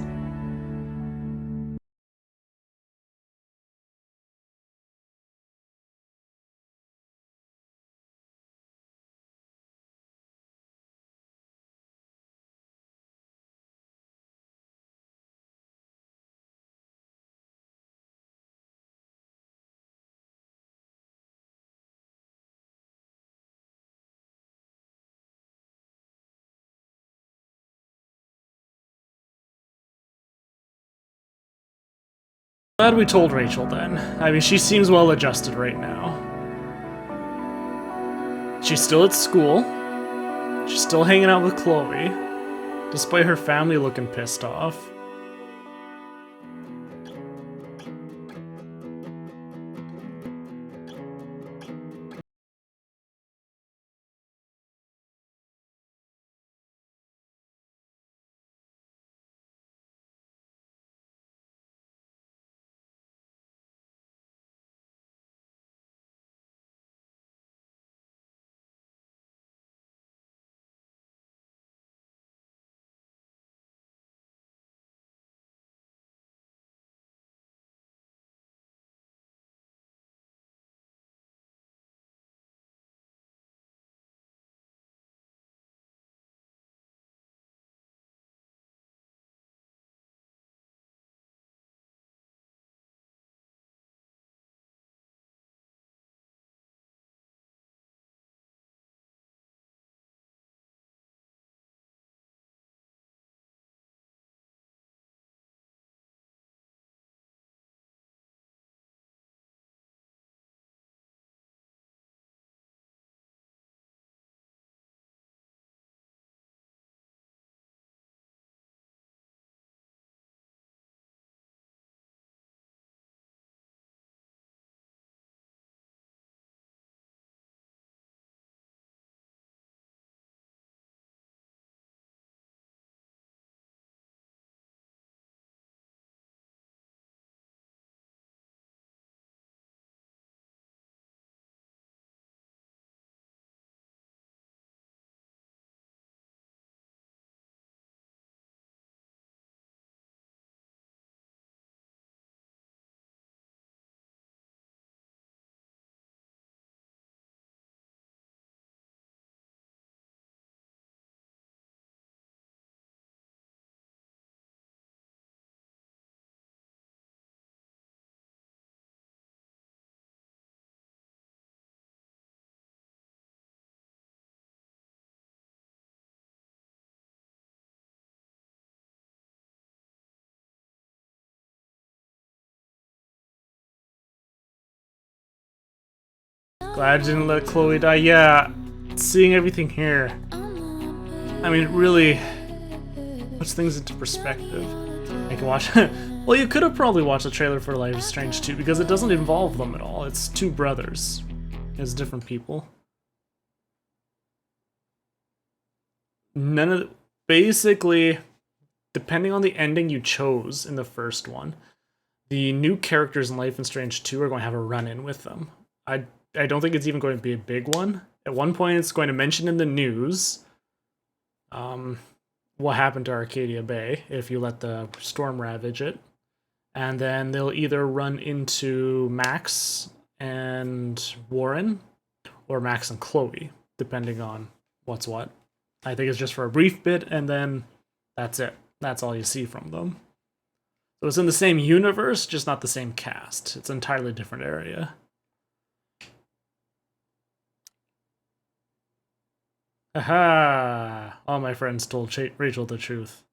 Glad we told Rachel then. I mean, she seems well adjusted right now. She's still at school. She's still hanging out with Chloe, despite her family looking pissed off. Glad I didn't let Chloe die. Yeah, seeing everything here. I mean, it really puts things into perspective. I can watch. Well, you could have probably watched the trailer for Life is Strange 2 because it doesn't involve them at all. It's two brothers. It's different people. None of basically, depending on the ending you chose in the first one, the new characters in Life is Strange 2 are going to have a run-in with them. I don't think it's even going to be a big one. At one point, it's going to mention in the news what happened to Arcadia Bay if you let the storm ravage it. And then they'll either run into Max and Warren, or Max and Chloe, depending on what's what. I think it's just for a brief bit, and then that's it. That's all you see from them. So it's in the same universe, just not the same cast. It's an entirely different area. Aha! All my friends told Rachel the truth.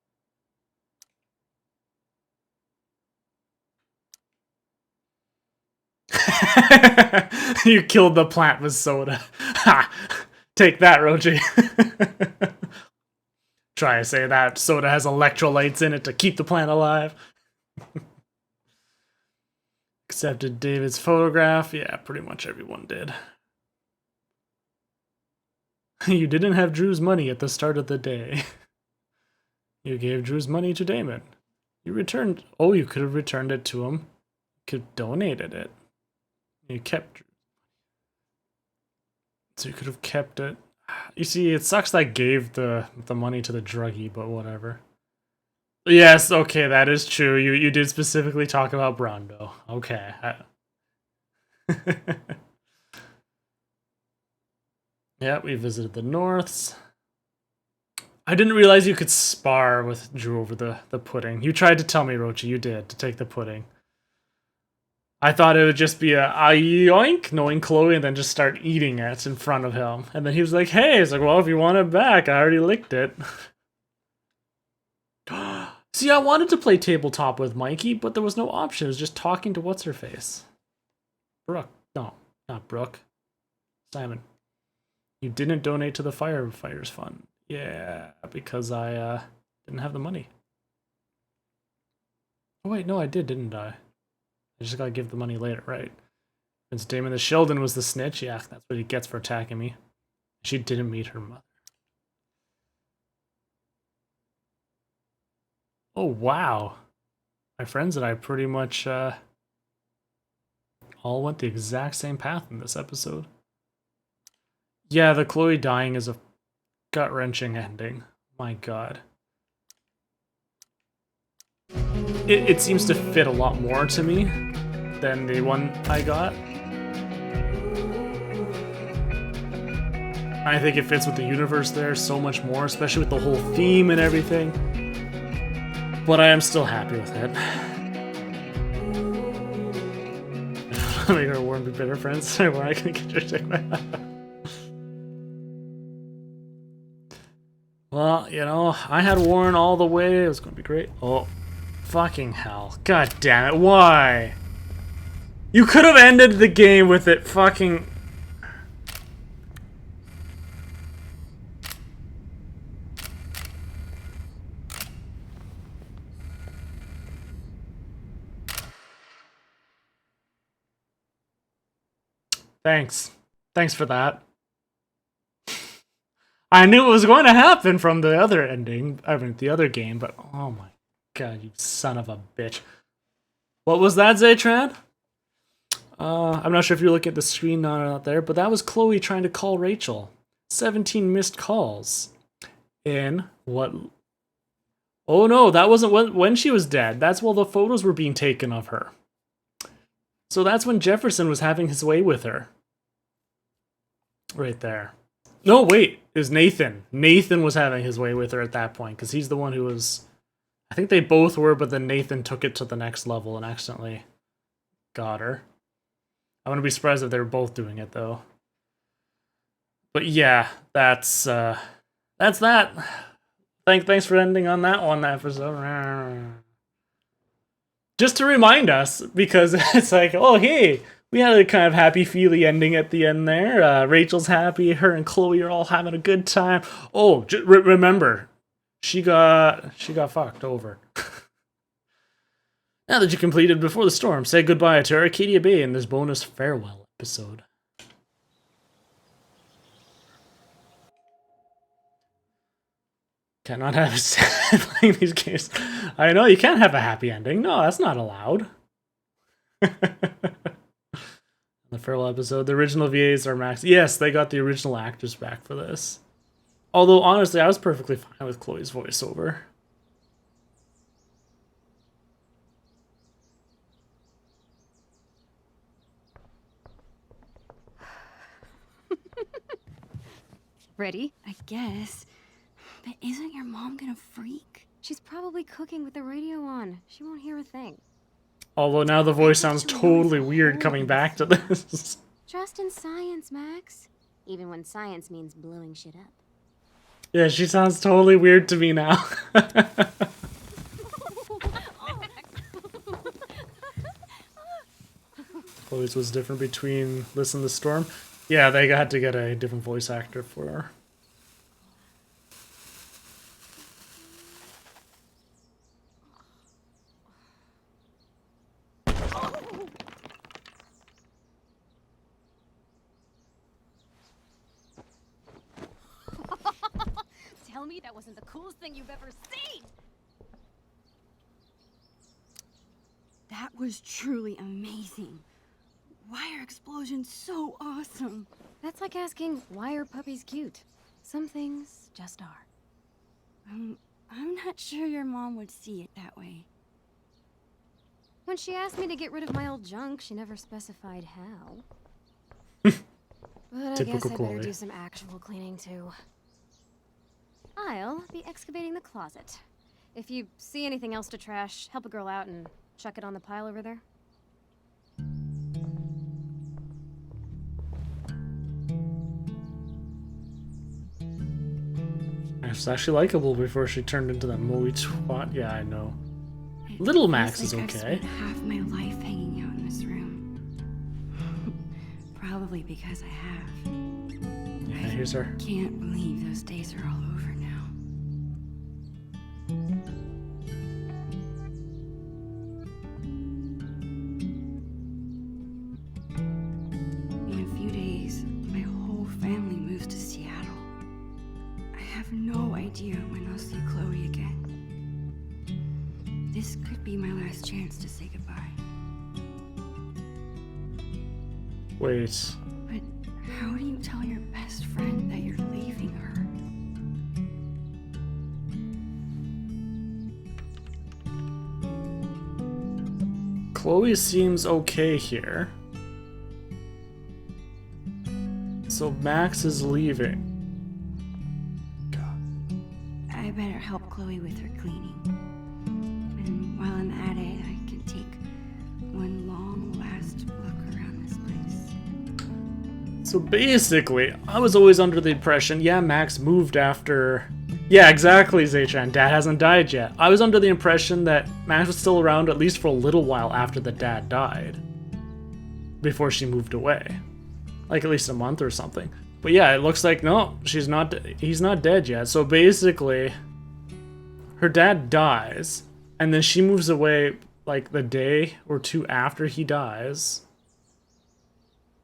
You killed the plant with soda. Ha! Take that, Roji. Try to say that soda has electrolytes in it to keep the plant alive. Accepted David's photograph. Yeah, pretty much everyone did. You didn't have Drew's money at the start of the day. You gave Drew's money to Damon. You returned... Oh, you could have returned it to him. You could have donated it. You kept Drew. So you could have kept it. You see, it sucks that I gave the money to the druggie, but whatever. Yes, okay, that is true. You did specifically talk about Brando. Okay. Yeah, we visited the Norths. I didn't realize you could spar with Drew over the pudding. You tried to tell me, Rochi, you did, to take the pudding. I thought it would just be a yoink, knowing Chloe, and then just start eating it in front of him. And then he was like, hey, it's like, well, if you want it back, I already licked it. See, I wanted to play tabletop with Mikey, but there was no option. It was just talking to what's-her-face. Brooke. No, not Brooke. Simon. You didn't donate to the Firefighters Fund. Yeah, because I didn't have the money. Oh wait, no, I did, didn't I? I just gotta give the money later, right? Since Damon the Sheldon was the snitch, yeah, that's what he gets for attacking me. She didn't meet her mother. Oh, wow. My friends and I pretty much all went the exact same path in this episode. Yeah, the Chloe dying is a gut-wrenching ending. My god. It seems to fit a lot more to me than the one I got. I think it fits with the universe there so much more, especially with the whole theme and everything. But I am still happy with it. Make her warm be bitter friends. Where I can get your stick back. Well, you know, I had Warren all the way. It was going to be great. Oh, fucking hell. God damn it. Why? You could have ended the game with it fucking... Thanks. Thanks for that. I knew it was going to happen from the other ending, I mean, the other game, but oh my god, you son of a bitch. What was that, Zaytran? I'm not sure if you're looking at the screen not there, but that was Chloe trying to call Rachel. 17 missed calls. In what? Oh no, that wasn't when she was dead. That's while the photos were being taken of her. So that's when Jefferson was having his way with her. Right there. No, wait. It was Nathan. Nathan was having his way with her at that point, because he's the one who was... I think they both were, but then Nathan took it to the next level and accidentally got her. I wouldn't be surprised if they were both doing it, though. But yeah, that's that. Thanks for ending on that one episode. Just to remind us, because it's like, oh hey, We had a kind of happy-feely ending at the end there. Rachel's happy. Her and Chloe are all having a good time. Oh, remember, she got fucked over. Now that you completed Before the Storm, say goodbye to Arcadia Bay in this bonus farewell episode. Cannot have a sad playing these games. I know, you can't have a happy ending. No, that's not allowed. The farewell episode, the original VAs are Max. Yes, they got the original actors back for this. Although, honestly, I was perfectly fine with Chloe's voiceover. Ready? I guess. But isn't your mom gonna freak? She's probably cooking with the radio on. She won't hear a thing. Although now the voice sounds totally weird coming back to this. Trust in science, Max. Even when science means blowing shit up. Yeah, she sounds totally weird to me now. Chloe's was different between Listen to the Storm. Yeah, they had to get a different voice actor for her. Tell me that wasn't the coolest thing you've ever seen! That was truly amazing. Why are explosions so awesome? That's like asking, why are puppies cute? Some things just are. I'm not sure your mom would see it that way. When she asked me to get rid of my old junk, she never specified how. But I guess I better do some actual cleaning too. I'll be excavating the closet. If you see anything else to trash, help a girl out and chuck it on the pile over there. She was actually likable before she turned into that moly twat. Yeah, I know. Little Max is okay. I've spent half my life hanging out in this room. Probably because I have. Yeah, here's her. Can't believe those days are all over now. In a few days, my whole family moves to Seattle. I have no idea when I'll see Chloe again. This could be my last chance to say goodbye. Wait. But how do you tell your best friend that you're leaving her? Chloe seems okay here. So Max is leaving. I better help Chloe with her cleaning. And while I'm at it, I can take one long last look around this place. So basically, I was always under the impression, yeah, Max moved after... Yeah, exactly, Zaychan. Dad hasn't died yet. I was under the impression that Max was still around at least for a little while after the dad died. Before she moved away. Like at least a month or something. But yeah, it looks like, no, he's not dead yet. So basically, her dad dies, and then she moves away like the day or two after he dies.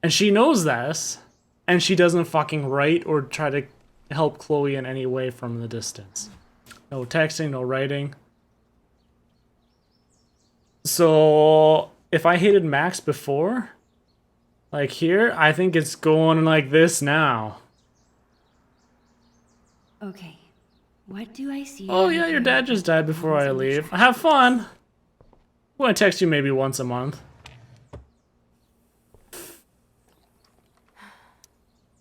And she knows this, and she doesn't fucking write or try to help Chloe in any way from the distance. No texting, no writing. So if I hated Max before, like here, I think it's going like this now. Okay, what do I see? Oh yeah, your dad just died before I leave. Have fun. I'm gonna text you maybe once a month.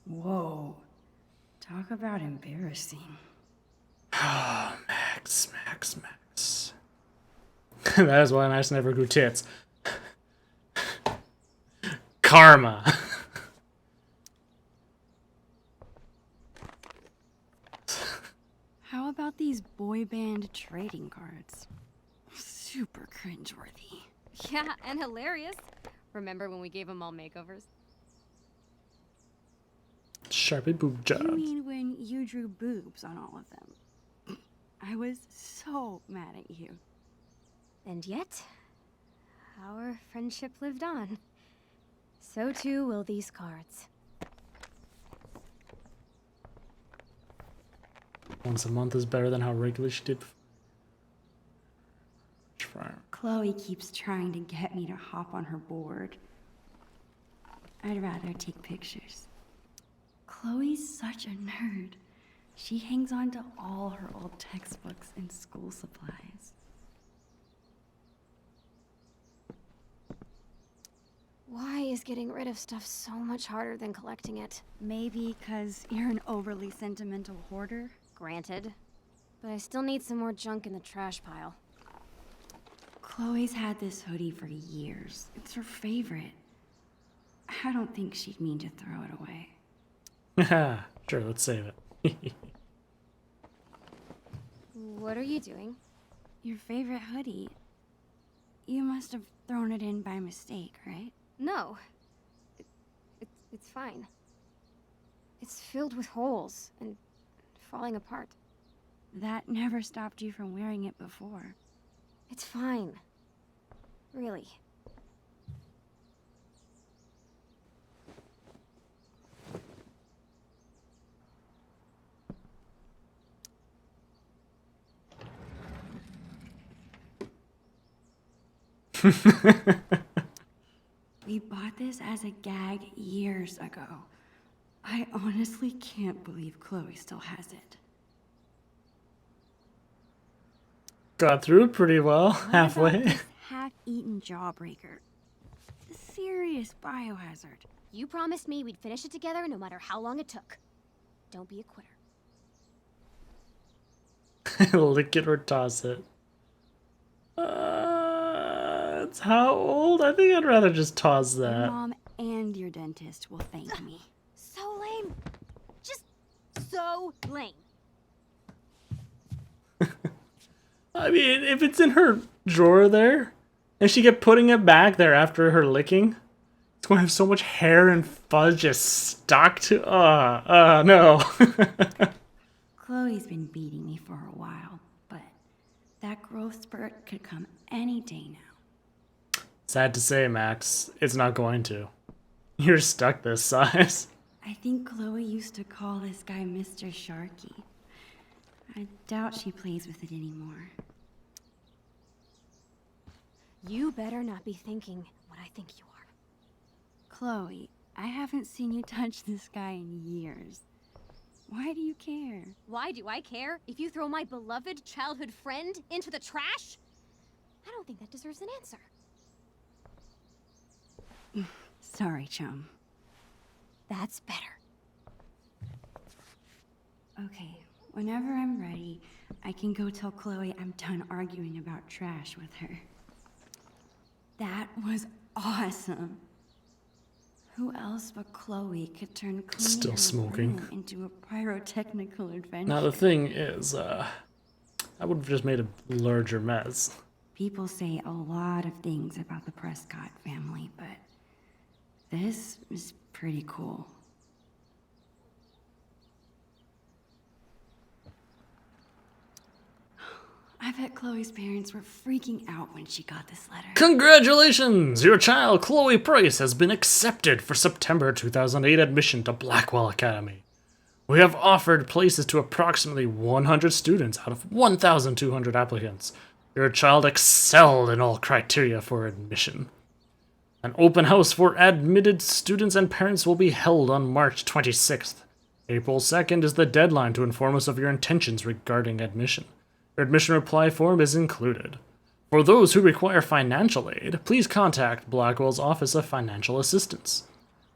Whoa. Talk about embarrassing. Oh, Max. That is why Max never grew tits. Karma. How about these boy band trading cards? Super cringeworthy. Yeah, and hilarious. Remember when we gave them all makeovers? Sharpie boob You jobs. mean when you drew boobs on all of them? I was so mad at you. And yet, our friendship lived on. So too will these cards. Once a month is better than how regularly she did before. Chloe keeps trying to get me to hop on her board. I'd rather take pictures. Chloe's such a nerd. She hangs on to all her old textbooks and school supplies. Why is getting rid of stuff so much harder than collecting it? Maybe because you're an overly sentimental hoarder? Granted. But I still need some more junk in the trash pile. Chloe's had this hoodie for years. It's her favorite. I don't think she'd mean to throw it away. Sure, let's save it. What are you doing? Your favorite hoodie. You must have thrown it in by mistake, right? No. It's fine. It's filled with holes and falling apart. That never stopped you from wearing it before. It's fine. Really. We bought this as a gag years ago. I honestly can't believe Chloe still has it. Got through it pretty well, What about halfway. this half-eaten jawbreaker? A serious biohazard. You promised me we'd finish it together no matter how long it took. Don't be a quitter. Lick it or toss it. It's how old? I think I'd rather just toss Your that. mom and your dentist will thank me. So lame. Just so lame. I mean, if it's in her drawer there, and she kept putting it back there after her licking, it's going to have so much hair and fuzz just stuck to. No. Chloe's been beating me for a while, but that growth spurt could come any day now. Sad to say, Max, it's not going to. You're stuck this size. I think Chloe used to call this guy Mr. Sharky. I doubt she plays with it anymore. You better not be thinking what I think you are. Chloe, I haven't seen you touch this guy in years. Why do you care? Why do I care if you throw my beloved childhood friend into the trash? I don't think that deserves an answer. Sorry, chum. That's better. Okay, whenever I'm ready, I can go tell Chloe I'm done arguing about trash with her. That was awesome. Who else but Chloe could turn cleaning Still her smoking. room into a pyrotechnical adventure? Now, the thing is, I would have just made a larger mess. People say a lot of things about the Prescott family, but this is pretty cool. I bet Chloe's parents were freaking out when she got this letter. Congratulations! Your child, Chloe Price, has been accepted for September 2008 admission to Blackwell Academy. We have offered places to approximately 100 students out of 1,200 applicants. Your child excelled in all criteria for admission. An open house for admitted students and parents will be held on March 26th. April 2nd is the deadline to inform us of your intentions regarding admission. Your admission reply form is included. For those who require financial aid, please contact Blackwell's Office of Financial Assistance.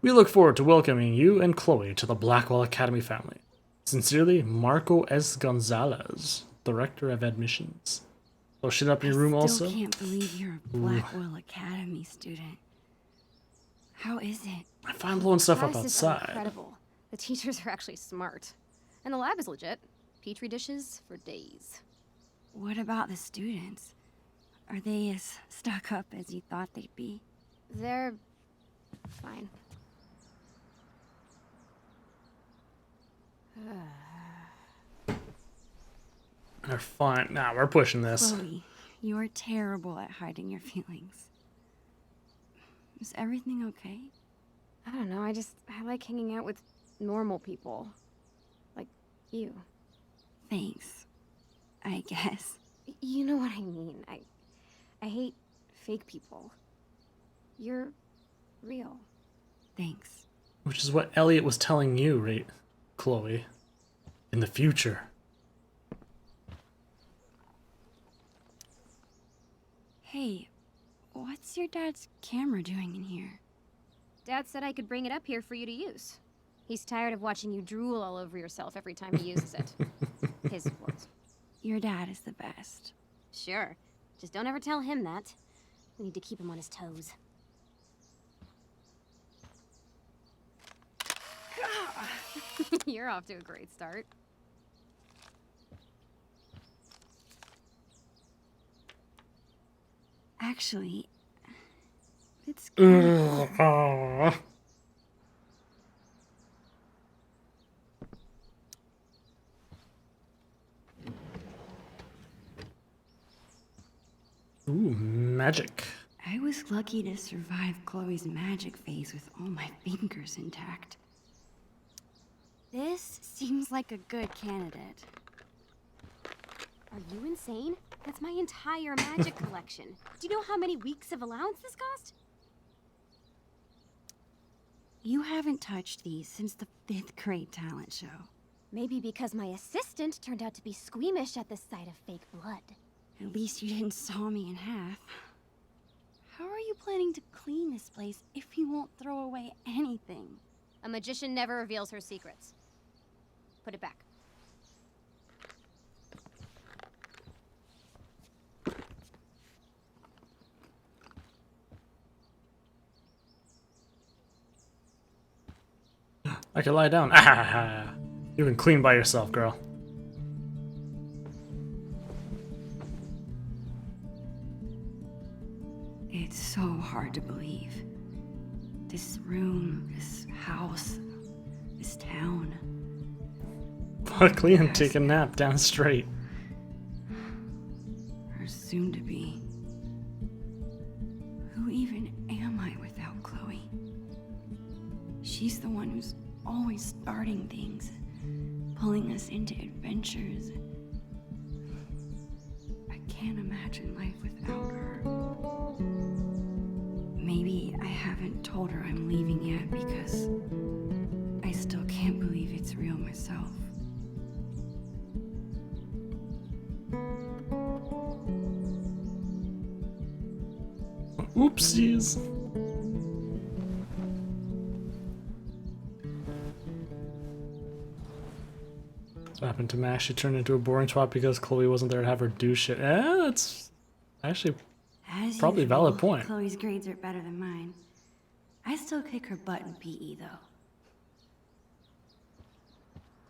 We look forward to welcoming you and Chloe to the Blackwell Academy family. Sincerely, Marco S. Gonzalez, Director of Admissions. Oh, shit up in your room also? I can't believe you're a Blackwell Academy student. How is it? I find blowing stuff up Class is outside. incredible. The teachers are actually smart. And the lab is legit. Petri dishes for days. What about the students? Are they as stuck up as you thought they'd be? They're Fine. They're fine. Nah, we're pushing this. Chloe, you're terrible at hiding your feelings. Is everything okay? I don't know, I like hanging out with normal people. Like you. Thanks. I guess. You know what I mean. I hate fake people. You're real. Thanks. Which is what Elliot was telling you, right, Chloe? In the future. Hey, what's your dad's camera doing in here? Dad said I could bring it up here for you to use. He's tired of watching you drool all over yourself every time he uses it. His words. Your dad is the best. Sure. Just don't ever tell him that. We need to keep him on his toes. You're off to a great start. Actually, it's Ooh, magic. I was lucky to survive Chloe's magic phase with all my fingers intact. This seems like a good candidate. Are you insane? That's my entire magic collection. Do you know how many weeks of allowance this cost? You haven't touched these since the 5th grade talent show. Maybe because my assistant turned out to be squeamish at the sight of fake blood. At least you didn't saw me in half. How are you planning to clean this place if you won't throw away anything? A magician never reveals her secrets. Put it back. I can lie down. Ah, you can clean by yourself, girl. It's so hard to believe. This room, this house, this town. Buckley and take a nap down the street. Or soon to be. Who even am I without Chloe? She's the one who's always starting things, pulling us into adventures. I can't imagine life without her. Maybe I haven't told her I'm leaving yet because I still can't believe it's real myself. Oopsies. What happened to Max? She turned into a boring twat because Chloe wasn't there to have her do shit. That's actually As probably a usual, valid point. Chloe's grades are better than mine. I still kick her butt in PE though.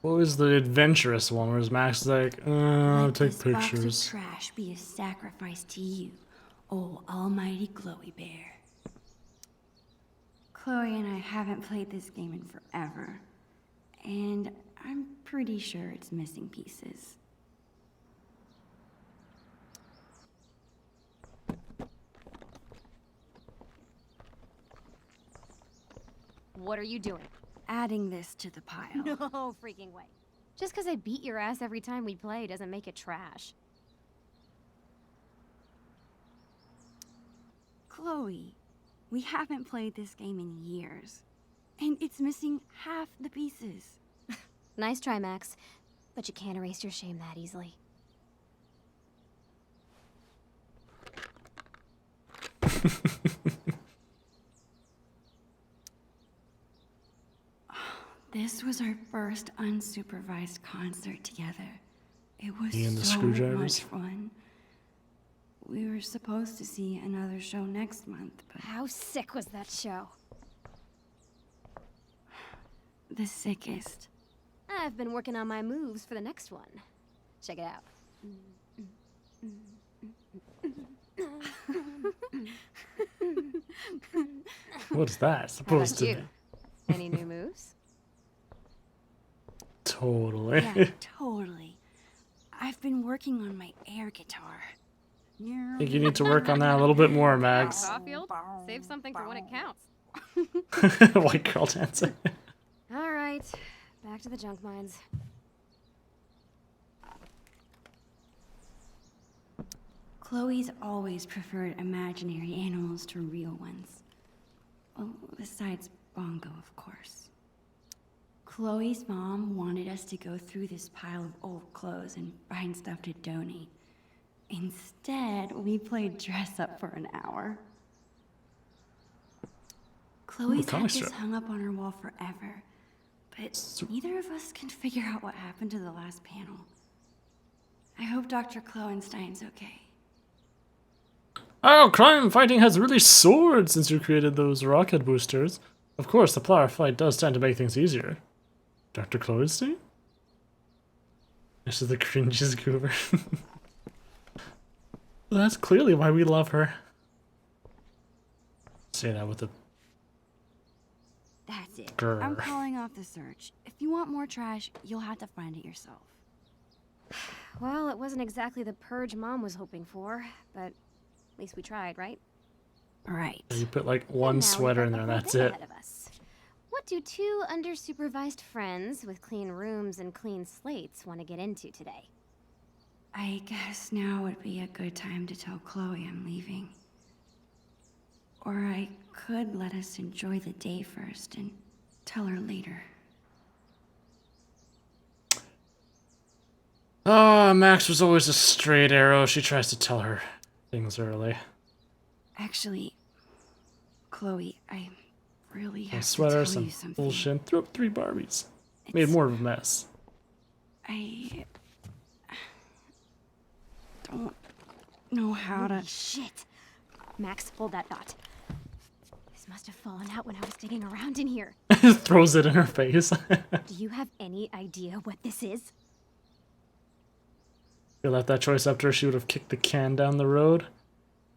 What was the adventurous one? Whereas Max is like, I'll Let take this box of pictures. trash be a sacrifice to you, oh almighty Chloe Bear. Chloe and I haven't played this game in forever, and I'm pretty sure it's missing pieces. What are you doing? Adding this to the pile. No freaking way. Just because I beat your ass every time we play doesn't make it trash. Chloe, we haven't played this game in years, and it's missing half the pieces. Nice try, Max. But you can't erase your shame that easily. This was our first unsupervised concert together. It was Me and the so Screwdrivers. much fun. We were supposed to see another show next month, but How sick was that show? the sickest. I've been working on my moves for the next one. Check it out. What is that How supposed about to you? be? Any new moves? Totally. Yeah, totally. I've been working on my air guitar. I think you need to work on that a little bit more, Max. Caulfield, save something for when it counts. White girl dancing. All right, back to the junk mines. Chloe's always preferred imaginary animals to real ones. Well, besides Bongo, of course. Chloe's mom wanted us to go through this pile of old clothes and find stuff to donate. Instead, we played dress up for an hour. Chloe's had comic this strip. hung up on her wall forever, but neither of us can figure out what happened to the last panel. I hope Dr. Kloenstein's okay. Oh, crime fighting has really soared since you created those rocket boosters. Of course, the power fight does tend to make things easier. Dr. Kloenstein? This is the cringiest goober. Well, that's clearly why we love her. Say that with a That's it. grr. I'm calling off the search. If you want more trash, you'll have to find it yourself. Well, it wasn't exactly the purge Mom was hoping for, but at least we tried, right? Right. You put like And one now we've sweater got in the there and whole that's day it. ahead of us. What do two under-supervised friends with clean rooms and clean slates want to get into today? I guess now would be a good time to tell Chloe I'm leaving. Or I could let us enjoy the day first and tell her later. Oh, Max was always a straight arrow. She tries to tell her things early. Actually, Chloe, I really Some have to sweater, tell some you something. bullshit. Threw up 3 Barbies. Made It's- more of a mess. I don't know how to. Holy shit! Max, hold that thought. This must have fallen out when I was digging around in here. Throws it in her face. Do you have any idea what this is? You left that choice up to her, she would have kicked the can down the road.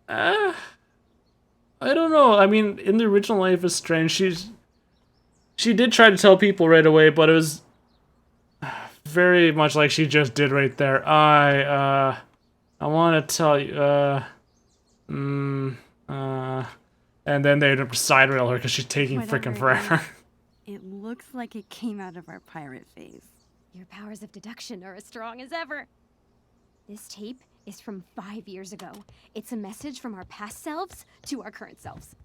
I don't know. I mean, in the original Life is Strange, she did try to tell people right away, but it was very much like she just did right there. I want to tell you, and then they'd side rail her because she's taking frickin' Whatever it is. forever. It looks like it came out of our pirate phase. Your powers of deduction are as strong as ever. This tape is from 5 years ago. It's a message from our past selves to our current selves.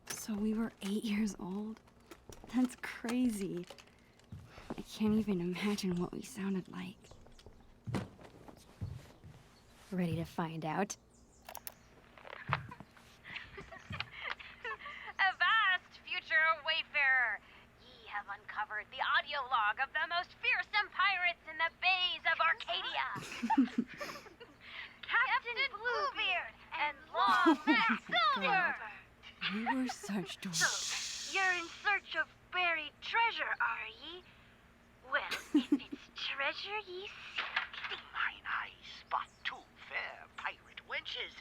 So we were 8 years old? That's crazy. I can't even imagine what we sounded like. Ready to find out? Avast, future wayfarer! Ye have uncovered the audio log of the most fearsome pirates in the bays of Arcadia. Captain Bluebeard and Long Max Silver! We were such dorks. You're in search of buried treasure, are ye? Well, if it's treasure ye seek, Mine eyes spot 2 fair pirate wenches.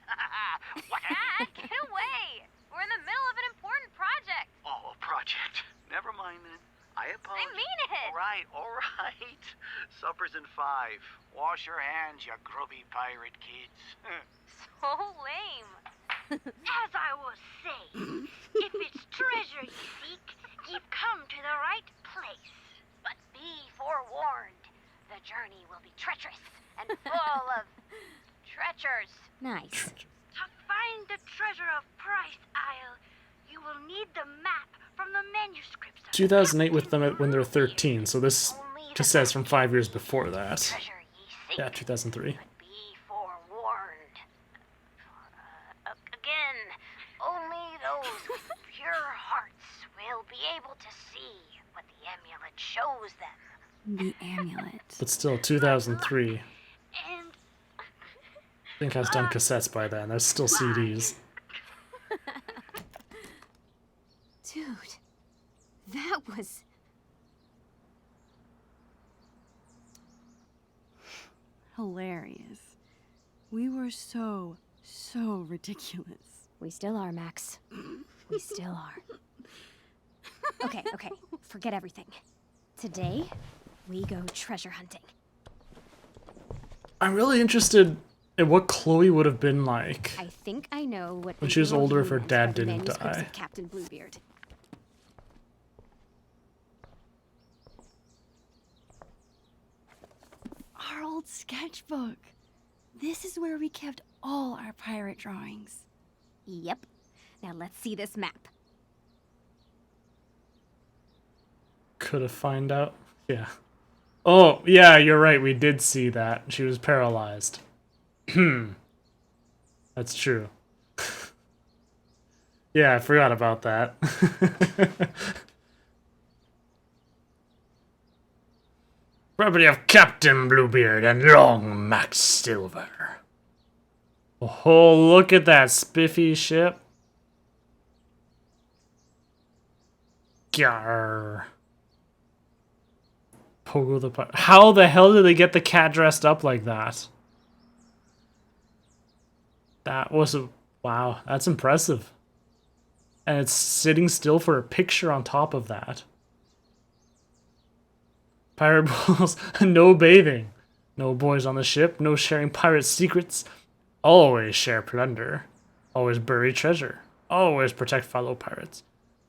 What Dad, get away! We're in the middle of an important project. Oh, project. Never mind then. I apologize. I mean it. All right. Supper's in 5. Wash your hands, you grubby pirate kids. So lame. As I was saying, if it's treasure ye seek, ye've come to the right place. But be forewarned, the journey will be treacherous and full of treacherous. Nice. To find the treasure of Price Isle, you will need the map from the manuscripts of 2008 with them Captain when they're Bluebeard. 13, so this Only the just says from 5 years before that. treasure ye seek. Yeah, 2003. But be forewarned. Again, only those with pure hearts will be able to see what the amulet shows them. The amulet. But still, 2003. And I think I was done cassettes by then. There's still CDs. Dude, that was... Hilarious. We were so ridiculous. We still are, Max. We still are. Okay, okay. Forget everything. Today, we go treasure hunting. I'm really interested in what Chloe would have been like. I think I know what When she was April older, O'Neil if her meant dad by the didn't manuscripts die. of Captain Bluebeard. Our old sketchbook. This is where we kept all our pirate drawings. Yep. Now let's see this map. Could have find out. Yeah. Oh, yeah, you're right. We did see that. She was paralyzed. That's true. Yeah, I forgot about that. Property of Captain Bluebeard and Long Max Silver. Oh, look at that spiffy ship. Yarr. Pogo the pirate. How the hell did they get the cat dressed up like that? That was a... Wow, that's impressive. And it's sitting still for a picture on top of that. Pirate balls, no bathing. No boys on the ship, no sharing pirate secrets. Always share plunder. Always bury treasure. Always protect fellow pirates.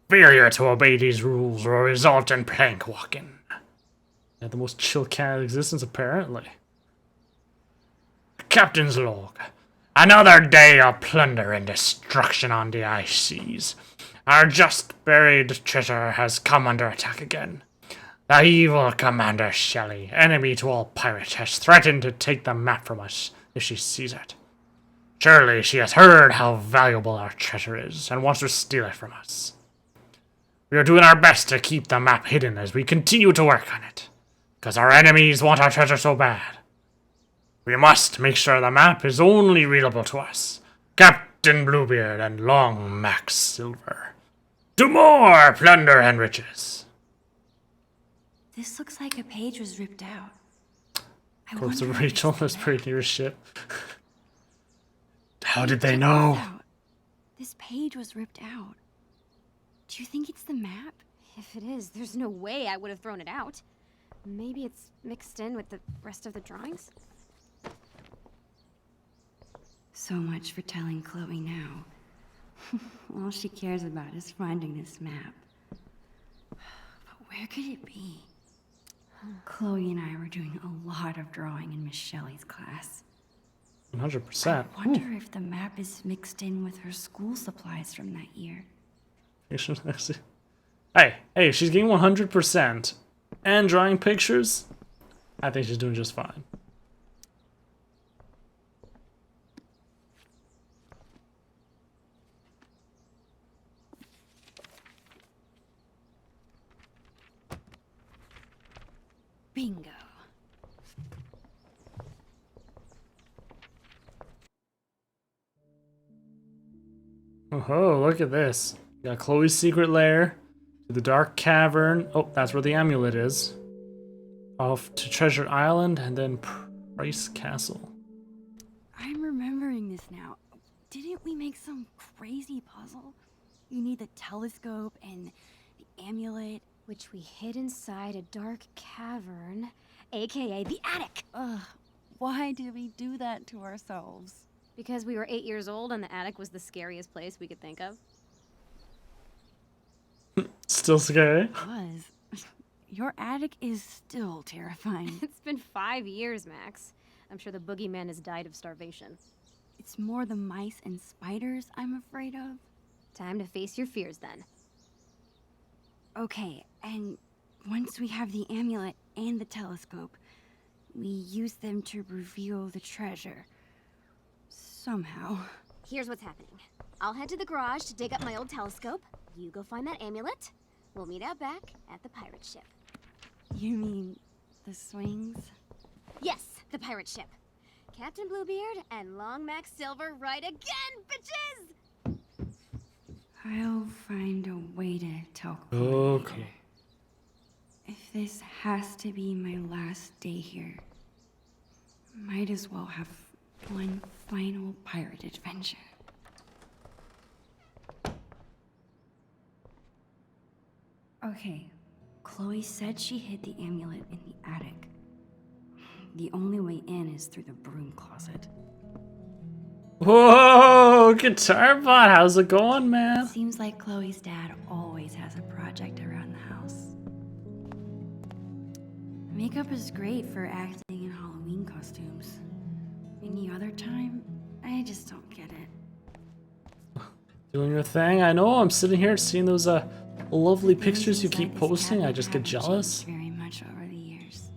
Failure to obey these rules will result in plank walking. Yeah, the most chill cat in existence, apparently. Captain's log. Another day of plunder and destruction on the ice seas. Our just buried treasure has come under attack again. The evil Commander Shelley, enemy to all pirates, has threatened to take the map from us if she sees it. Surely she has heard how valuable our treasure is and wants to steal it from us. We are doing our best to keep the map hidden as we continue to work on it, because our enemies want our treasure so bad. We must make sure the map is only readable to us, Captain Bluebeard and Long Max Silver. To more plunder and riches. This looks like a page was ripped out. Corpse of Rachel, that's pretty near a ship. How did they know? This page was ripped out. Do you think it's the map? If it is, there's no way I would have thrown it out. Maybe it's mixed in with the rest of the drawings? So much for telling Chloe now. All she cares about is finding this map. But where could it be? Chloe and I were doing a lot of drawing in Miss Shelley's class. 100%. I wonder if the map is mixed in with her school supplies from that year. Hey, she's getting 100% and drawing pictures. I think she's doing just fine. Bingo. Oh, look at this. We got Chloe's secret lair, to the dark cavern. Oh, that's where the amulet is. Off to Treasure Island and then Price Castle. I'm remembering this now. Didn't we make some crazy puzzle? You need the telescope and the amulet. Which we hid inside a dark cavern, aka the attic. Ugh, why did we do that to ourselves? Because we were 8 years old and the attic was the scariest place we could think of. Still scary? It was. Your attic is still terrifying. It's been 5 years, Max. I'm sure the boogeyman has died of starvation. It's more the mice and spiders I'm afraid of. Time to face your fears, then. Okay, and once we have the amulet and the telescope, we use them to reveal the treasure. Somehow. Here's what's happening. I'll head to the garage to dig up my old telescope. You go find that amulet. We'll meet out back at the pirate ship. You mean the swings? Yes, the pirate ship. Captain Bluebeard and Long Max Silver right again, bitches! I'll find a way to tell Chloe. Okay. If this has to be my last day here, might as well have one final pirate adventure. Okay, Chloe said she hid the amulet in the attic. The only way in is through the broom closet. Whoa, Guitar Bot, how's it going, man? Seems like Chloe's dad always has a project around the house. Makeup is great for acting in Halloween costumes. Any other time, I just don't get it. Doing your thing. I know. I'm sitting here seeing those lovely pictures you keep posting. I just get jealous. Very much over the years.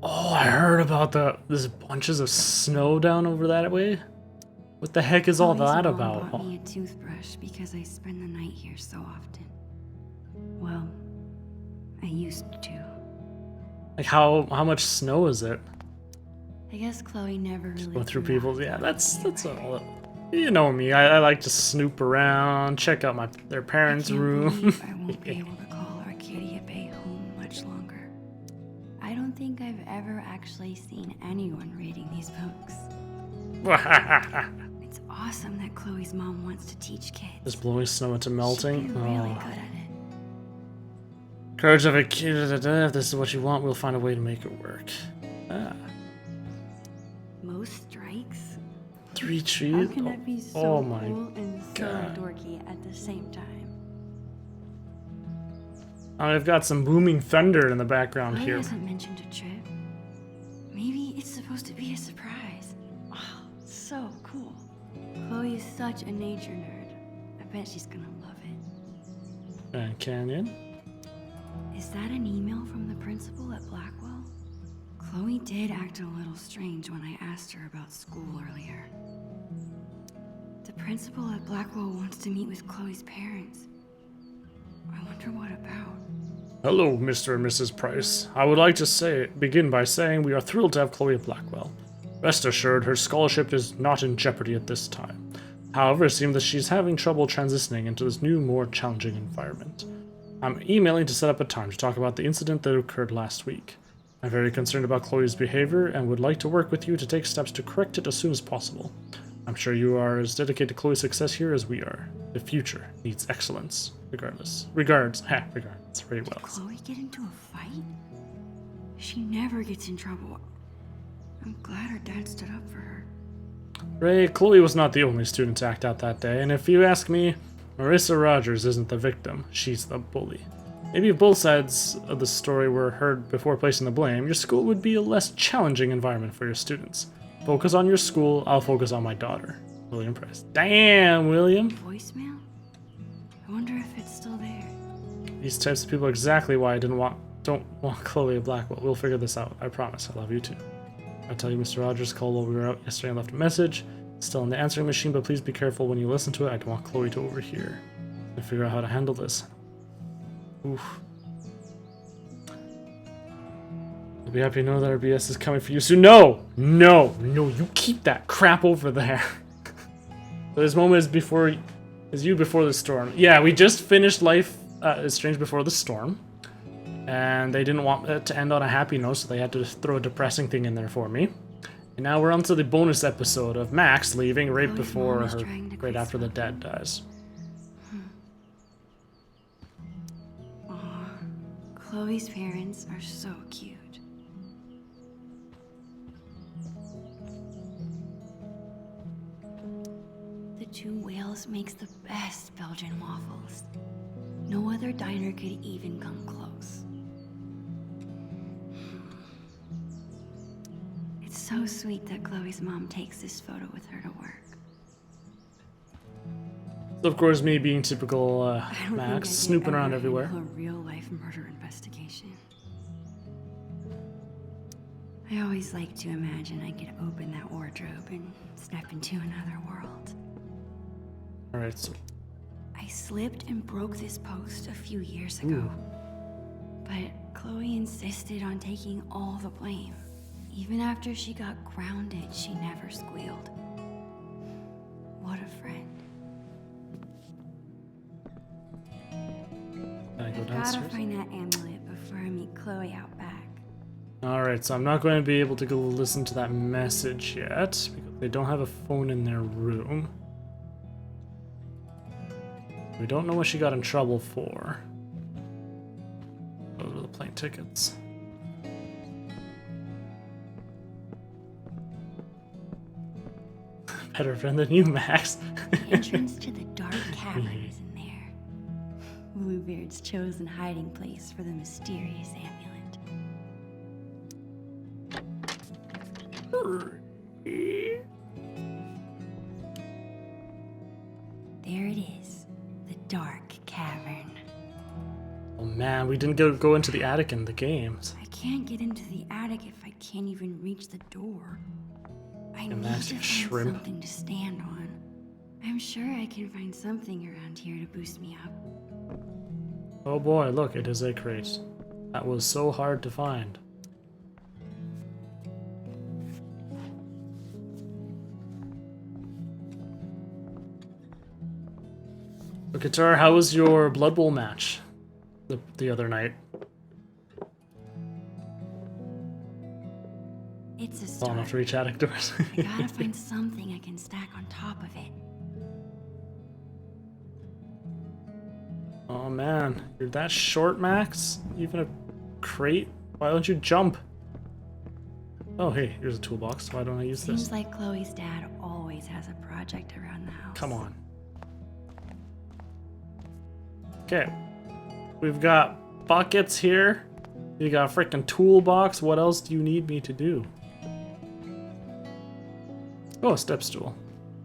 Oh, I heard about there's bunches of snow down over that way. What the heck is all Chloe's that mom about? bought me a toothbrush because I spend the night here so often. Well, I used to. Like how much snow is it? I guess Chloe never really Go through grew up people's. Yeah, that's right. all. You know me. I like to snoop around, check out their parents' I can't room. believe I won't be able to call Arcadia Bay home much longer. I don't think I've ever actually seen anyone reading these books. It's awesome that Chloe's mom wants to teach kids. Just blowing snow into melting. She'd be really Oh. good at it. Courage of a kid. If this is what you want, we'll find a way to make it work. Ah. Most strikes? 3 How trees? can that be so Oh my cool and so God. dorky at the same time? I've got some booming thunder in the background Chloe here. hasn't mentioned a trip. Maybe it's supposed to be a surprise. Oh, so cool. Chloe is such a nature nerd. I bet she's gonna love it. Grand Canyon. Is that an email from the principal at Blackwell? Chloe did act a little strange when I asked her about school earlier. The principal at Blackwell wants to meet with Chloe's parents. I wonder what about. Hello, Mr. and Mrs. Price. I would like to begin by saying we are thrilled to have Chloe at Blackwell. Rest assured, her scholarship is not in jeopardy at this time. However, it seems that she's having trouble transitioning into this new, more challenging environment. I'm emailing to set up a time to talk about the incident that occurred last week. I'm very concerned about Chloe's behavior and would like to work with you to take steps to correct it as soon as possible. I'm sure you are as dedicated to Chloe's success here as we are. The future needs excellence. Regards. Regards. Very well. Did Chloe get into a fight? She never gets in trouble. I'm glad her dad stood up for her. Ray, Chloe was not the only student to act out that day, and if you ask me, Marissa Rogers isn't the victim, she's the bully. Maybe if both sides of the story were heard before placing the blame, your school would be a less challenging environment for your students. Focus on your school, I'll focus on my daughter. William Price. Damn, William! Voicemail? I wonder if it's still there. These types of people are exactly why I don't want Chloe at Blackwell. We'll figure this out. I promise. I love you too. I tell you, Mr. Rogers called while we were out yesterday and left a message. It's still in the answering machine, but please be careful when you listen to it. I don't want Chloe to overhear. And figure out how to handle this. Oof. You'll be happy to know that our BS is coming for you soon. No! No! No, you keep that crap over there. So this moment is you before the storm. Yeah, we just finished Life is Strange Before the Storm. And they didn't want it to end on a happy note, so they had to throw a depressing thing in there for me. And now we're on to the bonus episode of Max leaving right before her, right after the dad dies. Aw, Chloe's parents are so cute. The Two Whales makes the best Belgian waffles. No other diner could even come close. It's so sweet that Chloe's mom takes this photo with her to work. So of course, me being typical I don't Max, think I could snooping around ever everywhere. handle a real-life murder investigation. I always like to imagine I could open that wardrobe and step into another world. Alright, so I slipped and broke this post a few years ago. But Chloe insisted on taking all the blame. Even after she got grounded, she never squealed. What a friend. I go I've gotta downstairs. find that amulet before I meet Chloe out back. Alright, so I'm not going to be able to go listen to that message yet, because they don't have a phone in their room. We don't know what she got in trouble for. Those are the plane tickets. Better friend than you, Max. The entrance to the dark cavern is in there. Bluebeard's chosen hiding place for the mysterious amulet. There it is, the dark cavern. Oh man, we didn't go into the attic in the games. I can't get into the attic if I can't even reach the door. I And need that's to a find shrimp. something to stand on. I'm sure I can find something around here to boost me up. Oh boy, look, it is a crate. That was so hard to find. So, Qatar, how was your Blood Bowl match the other night? It's a Long start. enough to reach attic doors. I gotta find something I can stack on top of it. Oh man, you're that short, Max? Even a crate? Why don't you jump? Oh hey, here's a toolbox. Why don't I use Seems this? like Chloe's dad always has a project around the house. Come on. Okay. We've got buckets here. You got a freaking toolbox. What else do you need me to do? Oh, a step stool.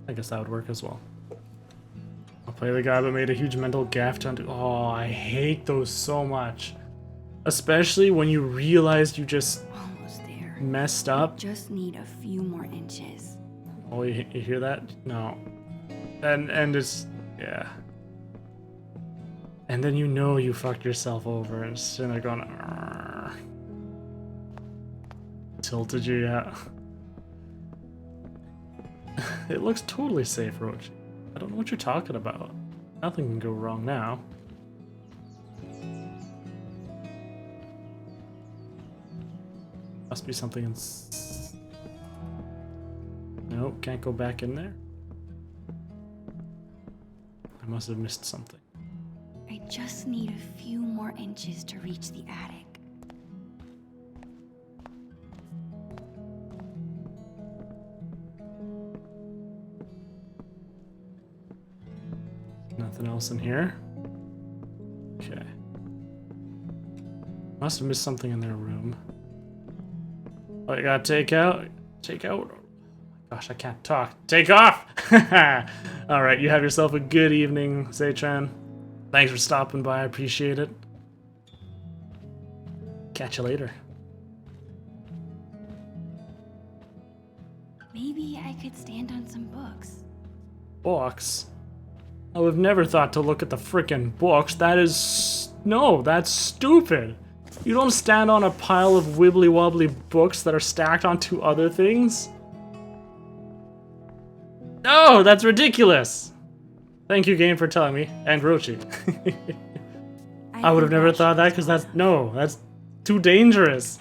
I guess that would work as well. I'll play the guy that made a huge mental gaff to undo. Oh, I hate those so much. Especially when you realize you just Almost there. messed up. Just need a few more inches. Oh, you hear that? No. And it's, yeah. And then you know you fucked yourself over and it's sitting there going, "Arrgh." Tilted you, yeah. It looks totally safe, Roach. I don't know what you're talking about. Nothing can go wrong now. Must be something in... Nope, can't go back in there. I must have missed something. I just need a few more inches to reach the attic. Nothing else in here? Okay. Must have missed something in their room. Oh, you gotta take out? Take out? Oh my gosh, I can't talk. Take off! Alright, you have yourself a good evening, Zeitran. Thanks for stopping by, I appreciate it. Catch you later. Maybe I could stand on some books. Books? I would have never thought to look at the frickin' books. That is... No, that's stupid. You don't stand on a pile of wibbly-wobbly books that are stacked onto other things. No, that's ridiculous. Thank you, game, for telling me. And Rochi. I would have never thought that because that's... No, that's too dangerous.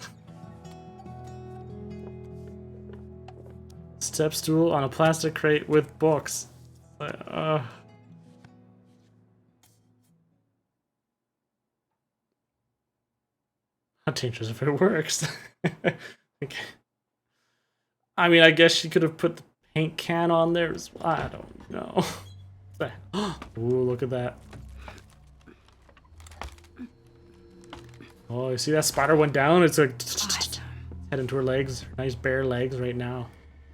Step stool on a plastic crate with books. Not dangerous if it works. Okay. I mean, I guess she could have put the paint can on there as well. I don't know. Ooh, look at that. Oh, you see that spider went down? It's like head into her legs. Nice bare legs right now.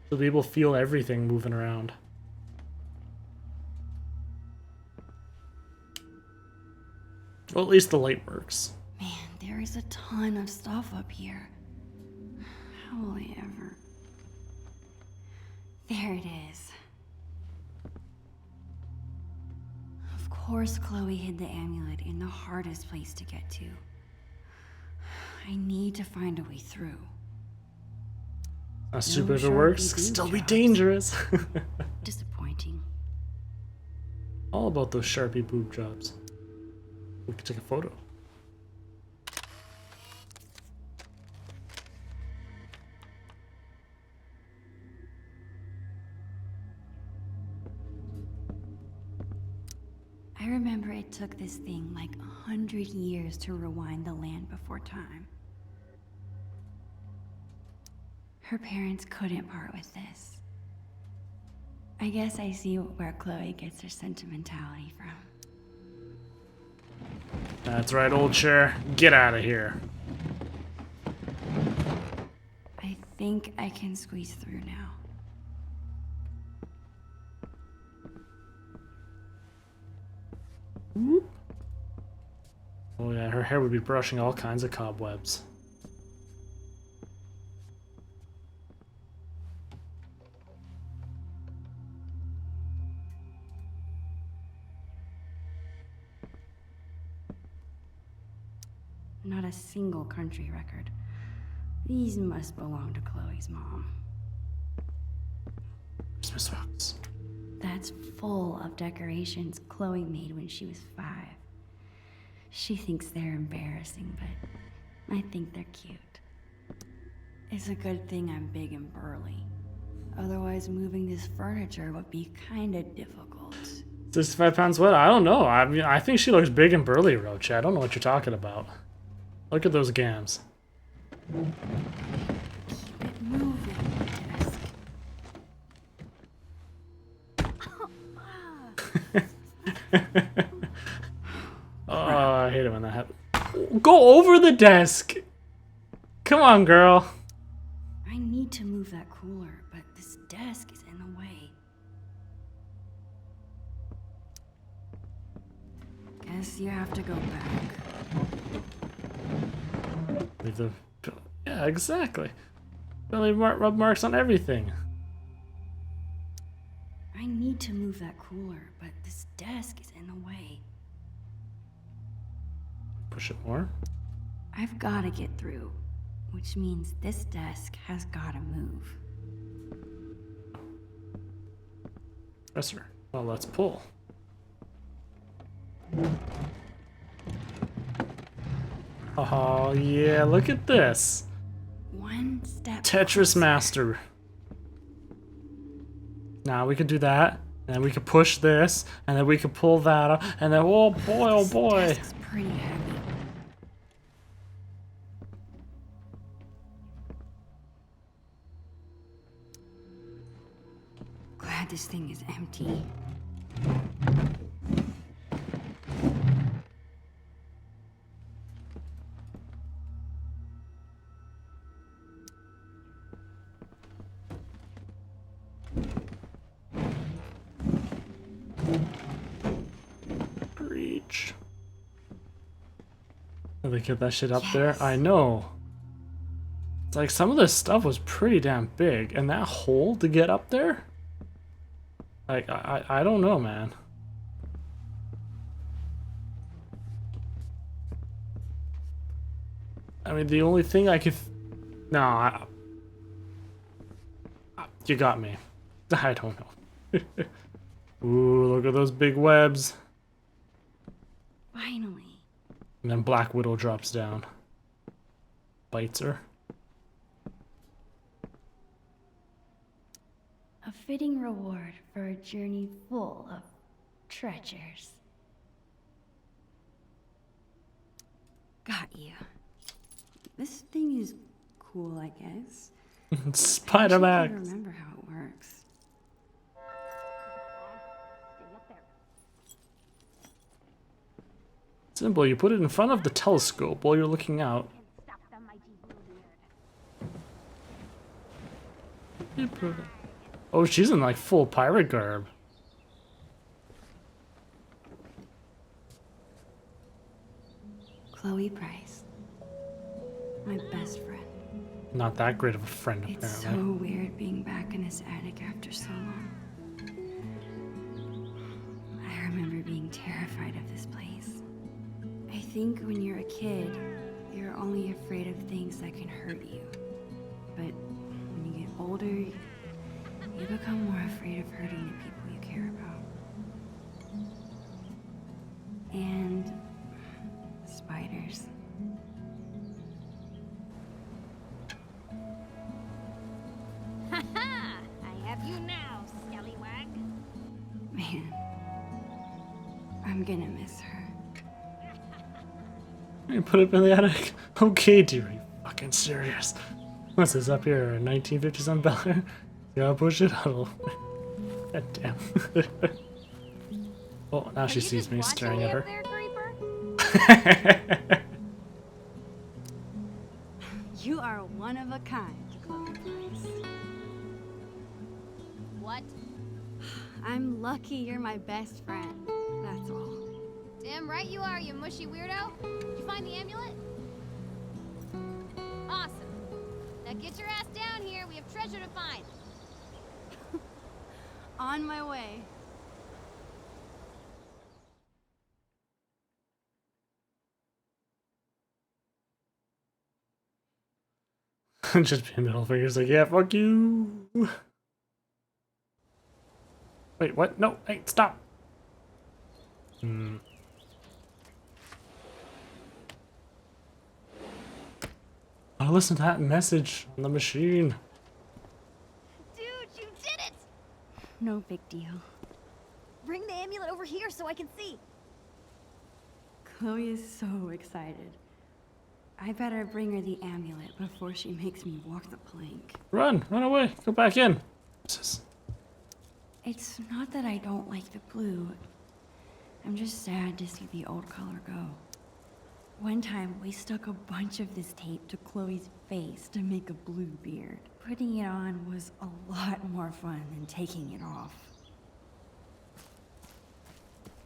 She'll be able to feel everything moving around. Well, at least the light works. Man, there is a ton of stuff up here. How will I ever... There it is. Of course Chloe hid the amulet in the hardest place to get to. I need to find a way through. Not stupid if it works, could still be dangerous. Disappointing. All about those Sharpie boob jobs. We could take a photo. I remember it took this thing like 100 years to rewind the land before time. Her parents couldn't part with this. I guess I see where Chloe gets her sentimentality from. That's right, old chair. Get out of here. I think I can squeeze through now. Oh yeah, her hair would be brushing all kinds of cobwebs. Not a single country record. These must belong to Chloe's mom. Christmas box. That's full of decorations Chloe made when she was 5. She thinks they're embarrassing, but I think they're cute. It's a good thing I'm big and burly. Otherwise, moving this furniture would be kinda difficult. 65 pounds what? I don't know. I mean, I think she looks big and burly, Roach. I don't know what you're talking about. Look at those gams. Keep it moving, desk. Oh, I hate it when that happens. Go over the desk! Come on, girl. I need to move that cooler, but this desk is in the way. Guess you have to go back. Leave the... Yeah, exactly. Really rub marks on everything. I need to move that cooler, but this desk is in the way. Push it more. I've got to get through, which means this desk has got to move. Yes, sir. Well, let's pull. Oh, yeah, look at this. One step Tetris closer. Master. Now we could do that, and then we could push this, and then we could pull that up, and then, oh boy, oh boy. This desk is pretty heavy. Glad this thing is empty. Reach. Did they get that shit up there? I know. It's like some of this stuff was pretty damn big, and that hole to get up there? Like, I don't know, man. I mean, the only thing I could... No, you got me. I don't know. Ooh, look at those big webs. Finally. And then Black Widow drops down. Bites her. A fitting reward for a journey full of treasures. Got you. This thing is cool, I guess. Spider-Man. I can't remember how it works. Simple, you put it in front of the telescope while you're looking out. Oh, she's in like full pirate garb. Chloe Price. My best friend. Not that great of a friend, It's apparently. so weird being back in this attic after so long. I remember being terrified of this place. I think when you're a kid, you're only afraid of things that can hurt you. But when you get older, you become more afraid of hurting the people you care about. And spiders. Ha! I have you now, scallywag. Man, I'm gonna miss her. You put it in the attic? Okay, dear, are you fucking serious? What's this up here? 1950s Bel Air? Yeah, push it huddle. God damn. Oh, now she sees me staring at her. You are one of a kind, Chloe Price. What? I'm lucky you're my best friend. That's all. Damn right you are, you mushy weirdo. Did you find the amulet? Awesome. Now get your ass down here. We have treasure to find. On my way. Just being middle fingers like, yeah, fuck you. Wait, what? No, hey, stop. Oh, listen to that message on the machine. Dude, you did it! No big deal. Bring the amulet over here so I can see. Chloe is so excited. I better bring her the amulet before she makes me walk the plank. Run away, go back in. Jesus. It's not that I don't like the blue. I'm just sad to see the old color go. One time, we stuck a bunch of this tape to Chloe's face to make a blue beard. Putting it on was a lot more fun than taking it off.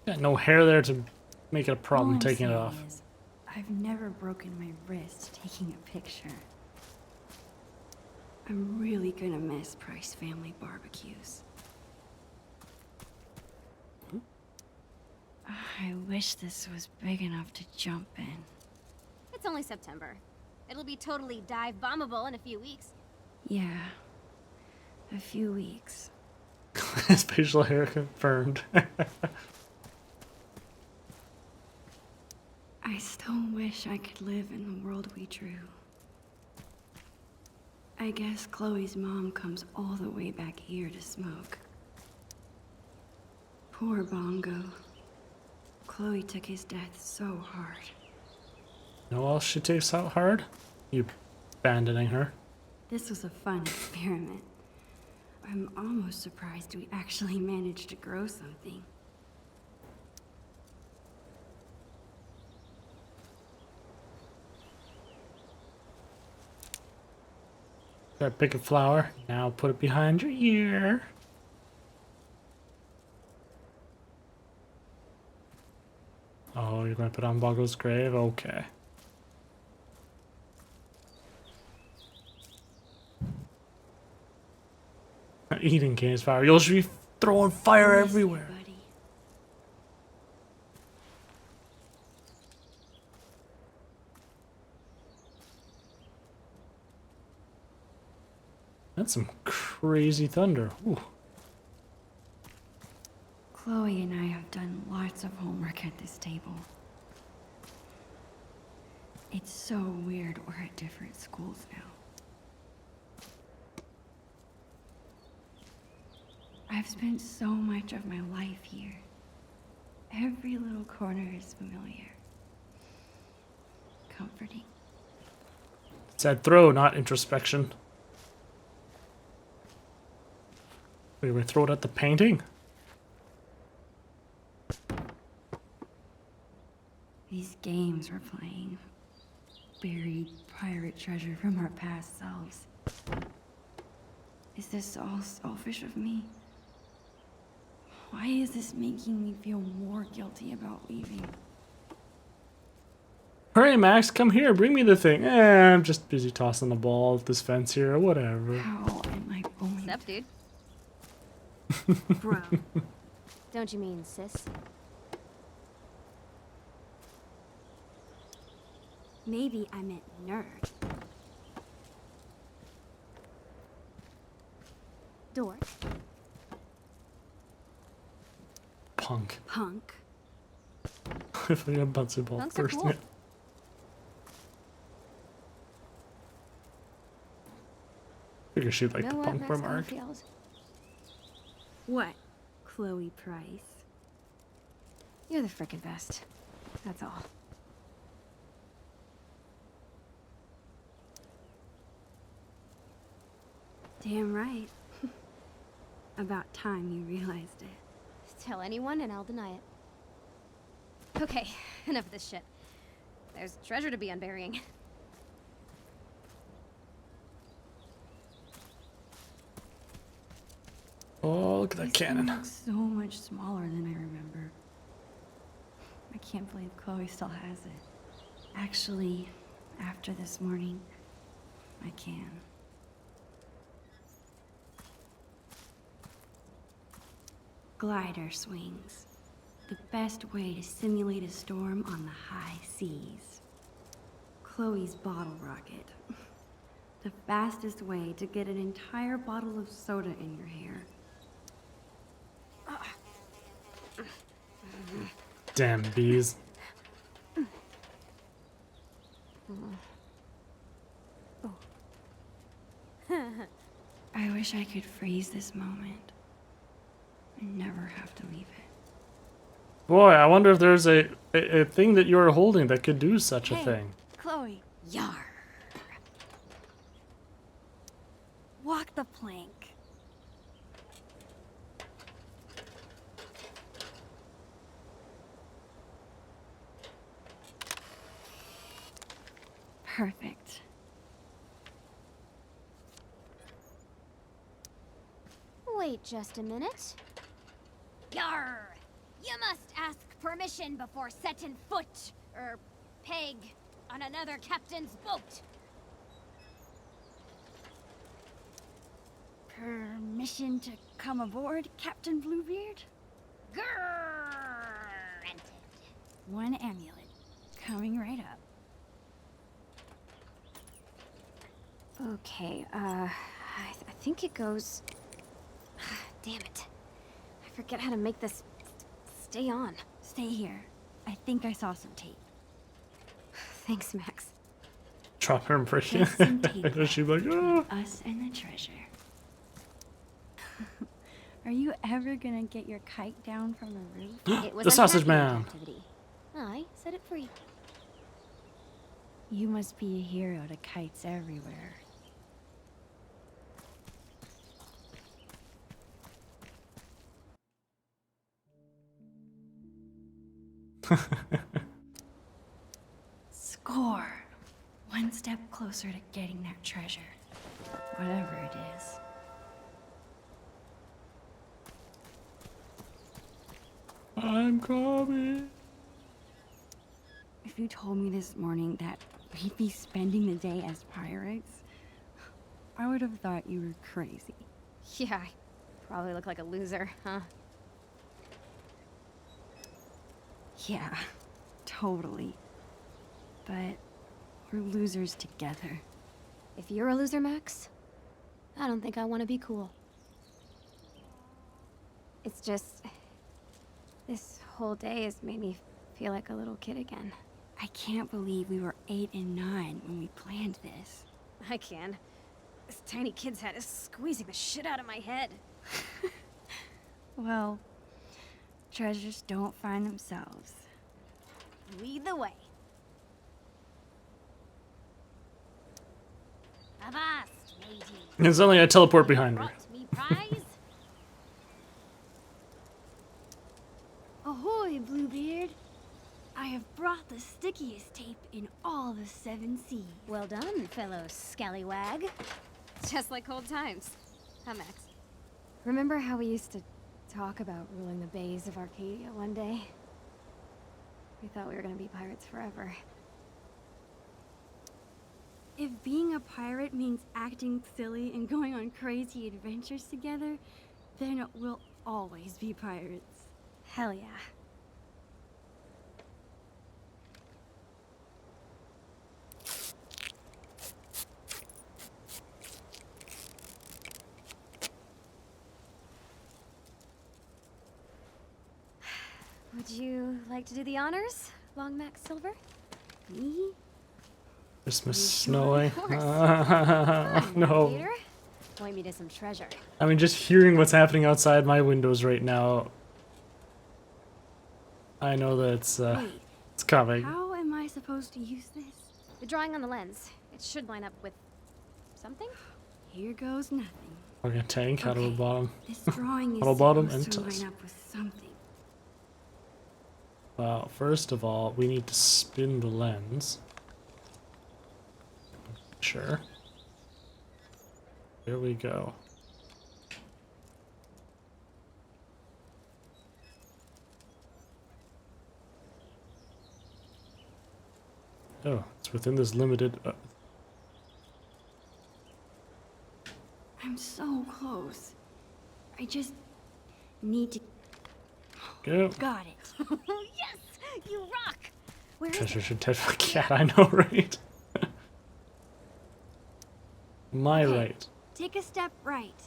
Got no hair there to make it a All problem I'm taking it saying off. is, I've never broken my wrist taking a picture. I'm really gonna miss Price family barbecues. I wish this was big enough to jump in. It's only September. It'll be totally dive bombable in a few weeks. Yeah, a few weeks. His facial hair confirmed. I still wish I could live in the world we drew. I guess Chloe's mom comes all the way back here to smoke. Poor Bongo. Chloe took his death so hard. You know what else she takes out hard? You abandoning her. This was a fun experiment. I'm almost surprised we actually managed to grow something. Gotta pick a flower. Now put it behind your ear. Oh, you're gonna put on Bongo's grave? Okay. Eating Kane's fire. You'll just be throwing fire Miss you, everywhere. buddy. That's some crazy thunder. Ooh. Chloe and I have done lots of homework at this table. It's so weird we're at different schools now. I've spent so much of my life here. Every little corner is familiar. Comforting. Said throw, not introspection. Wait, we throw it at the painting? These games we're playing. Buried pirate treasure from our past selves. Is this all selfish of me? Why is this making me feel more guilty about leaving? Hurry, Max, come here, bring me the thing. I'm just busy tossing the ball at this fence here, whatever. How am I going? What's up, dude? Bro. Don't you mean sis? Maybe I meant nerd. Dork. Punk. Punk. If I got a bouncy ball Punks are first. cool. Yeah. Figure she'd like Know the what, punk Max remark. Caulfield? What? Chloe Price. You're the frickin' best. That's all. Damn right. About time you realized it. Tell anyone and I'll deny it. Okay, enough of this shit. There's treasure to be unburying. Oh, look at that This cannon. thing looks so much smaller than I remember. I can't believe Chloe still has it. Actually, after this morning, I can. Glider swings. The best way to simulate a storm on the high seas. Chloe's bottle rocket. The fastest way to get an entire bottle of soda in your hair. Damn bees. I wish I could freeze this moment and never have to leave it. Boy, I wonder if there's a thing that you're holding that could do such a Hey. thing. Chloe, Yar. walk the plank. Perfect. Wait just a minute. Yar! You must ask permission before setting foot, or peg, on another captain's boat. Permission to come aboard, Captain Bluebeard? Granted. One amulet. Coming right up. Okay, I think it goes... Damn it. I forget how to make this stay on. Stay here. I think I saw some tape. Thanks, Max. Drop her impression. Just some tape And she's like, oh. Us and the treasure. Are you ever gonna get your kite down from the roof? It was The sausage unhappy man. captivity. I set it free. You must be a hero to kites everywhere. Score! One step closer to getting that treasure. Whatever it is. I'm coming. If you told me this morning that we'd be spending the day as pirates, I would have thought you were crazy. Yeah, I probably look like a loser, huh? Yeah, totally. But we're losers together. If you're a loser, Max, I don't think I want to be cool. It's just... this whole day has made me feel like a little kid again. I can't believe we were 8 and 9 when we planned this. I can. This tiny kid's head is squeezing the shit out of my head. Well, treasures don't find themselves. Lead the way. Avast, matey. And suddenly I teleport behind her. Brought me prize? Ahoy, Bluebeard! I have brought the stickiest tape in all the 7 seas. Well done, fellow scallywag. Just like old times. Huh, Max? Remember how we used to talk about ruling the bays of Arcadia one day? We thought we were gonna be pirates forever. If being a pirate means acting silly and going on crazy adventures together, then we'll always be pirates. Hell yeah. Would you like to do the honors, Long Max Silver? Me? Christmas You snowing. sure, of course. Come on, No. Peter. Point me to some treasure. I mean, just hearing what's happening outside my windows right now, I know that it's Wait, coming. how am I supposed to use this? The drawing on the lens. It should line up with something? Here goes nothing. Okay, tank, auto Okay, bottom. This drawing is Auto bottom supposed and to toss. line up with something. Well, first of all, we need to spin the lens. Sure. Here we go. Oh, it's within this limited... I'm so close. I just need to... go. Got it. Yes! You rock! Where is Treasure it? should touch my cat, I know, right? My Okay, right. Take a step right.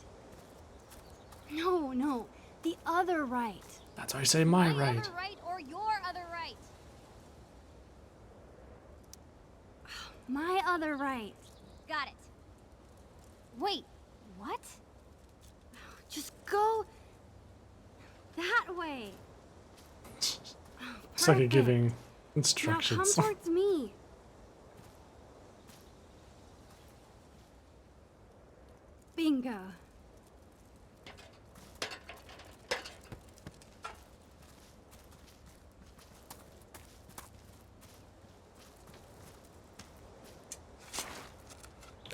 No, the other right. That's why I say my My right. other right or your other right? My other right. Got it. Wait, what? Just go that way. It's like a Perfect. giving Now come instructions. towards me. Bingo.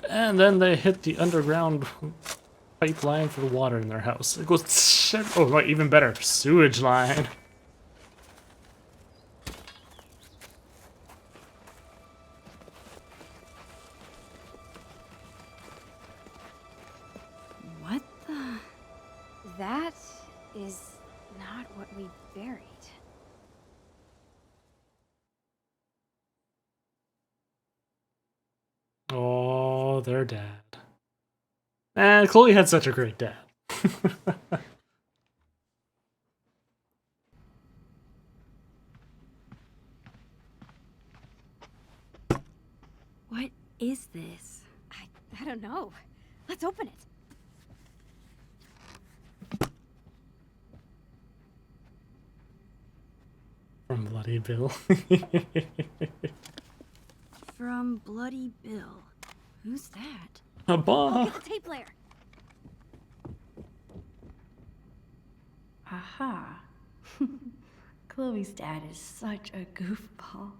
And then they hit the underground pipeline for the water in their house. It goes shit. Oh, wait, even better, sewage line. What the? That is not what we buried. Oh, their dad. And Chloe had such a great dad. What is this? I don't know. Let's open it. From Bloody Bill. From Bloody Bill. Who's that? A bomb. Get the tape player. Aha. Chloe's dad is such a goofball.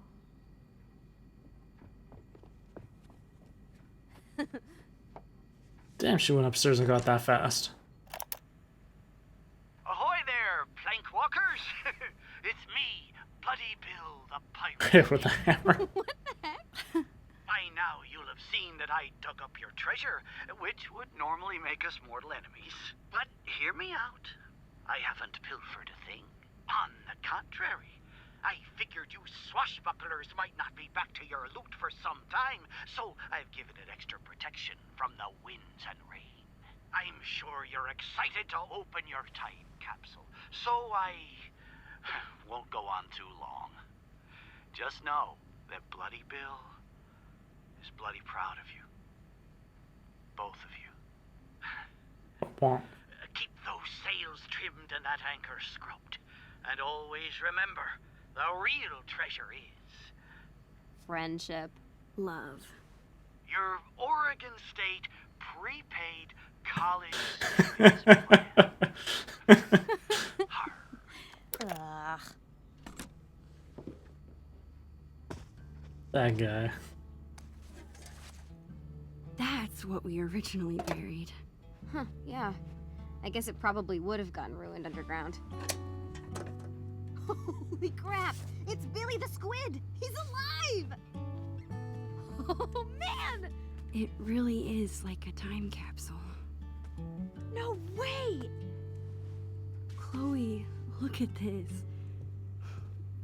Damn, she went upstairs and got that fast. Ahoy there, plank walkers! It's me, Bloody Bill the Pirate. Hit with a hammer. By now you'll have seen that I dug up your treasure, which would normally make us mortal enemies. But hear me out. I haven't pilfered a thing. On the contrary, I figured you swashbucklers might not be back to your loot for some time, so I've given it extra protection from the winds and rain. I'm sure you're excited to open your time capsule, so I won't go on too long. Just know that Bloody Bill is bloody proud of you. Both of you. Womp. Keep those sails trimmed and that anchor scrubbed. And always remember, the real treasure is Friendship. Love. your Oregon State prepaid college savings plan. Ugh. That guy. That's what we originally buried. Huh, yeah. I guess it probably would have gotten ruined underground. Holy crap! It's Billy the Squid! He's alive! Oh, man! It really is like a time capsule. No way! Chloe, look at this.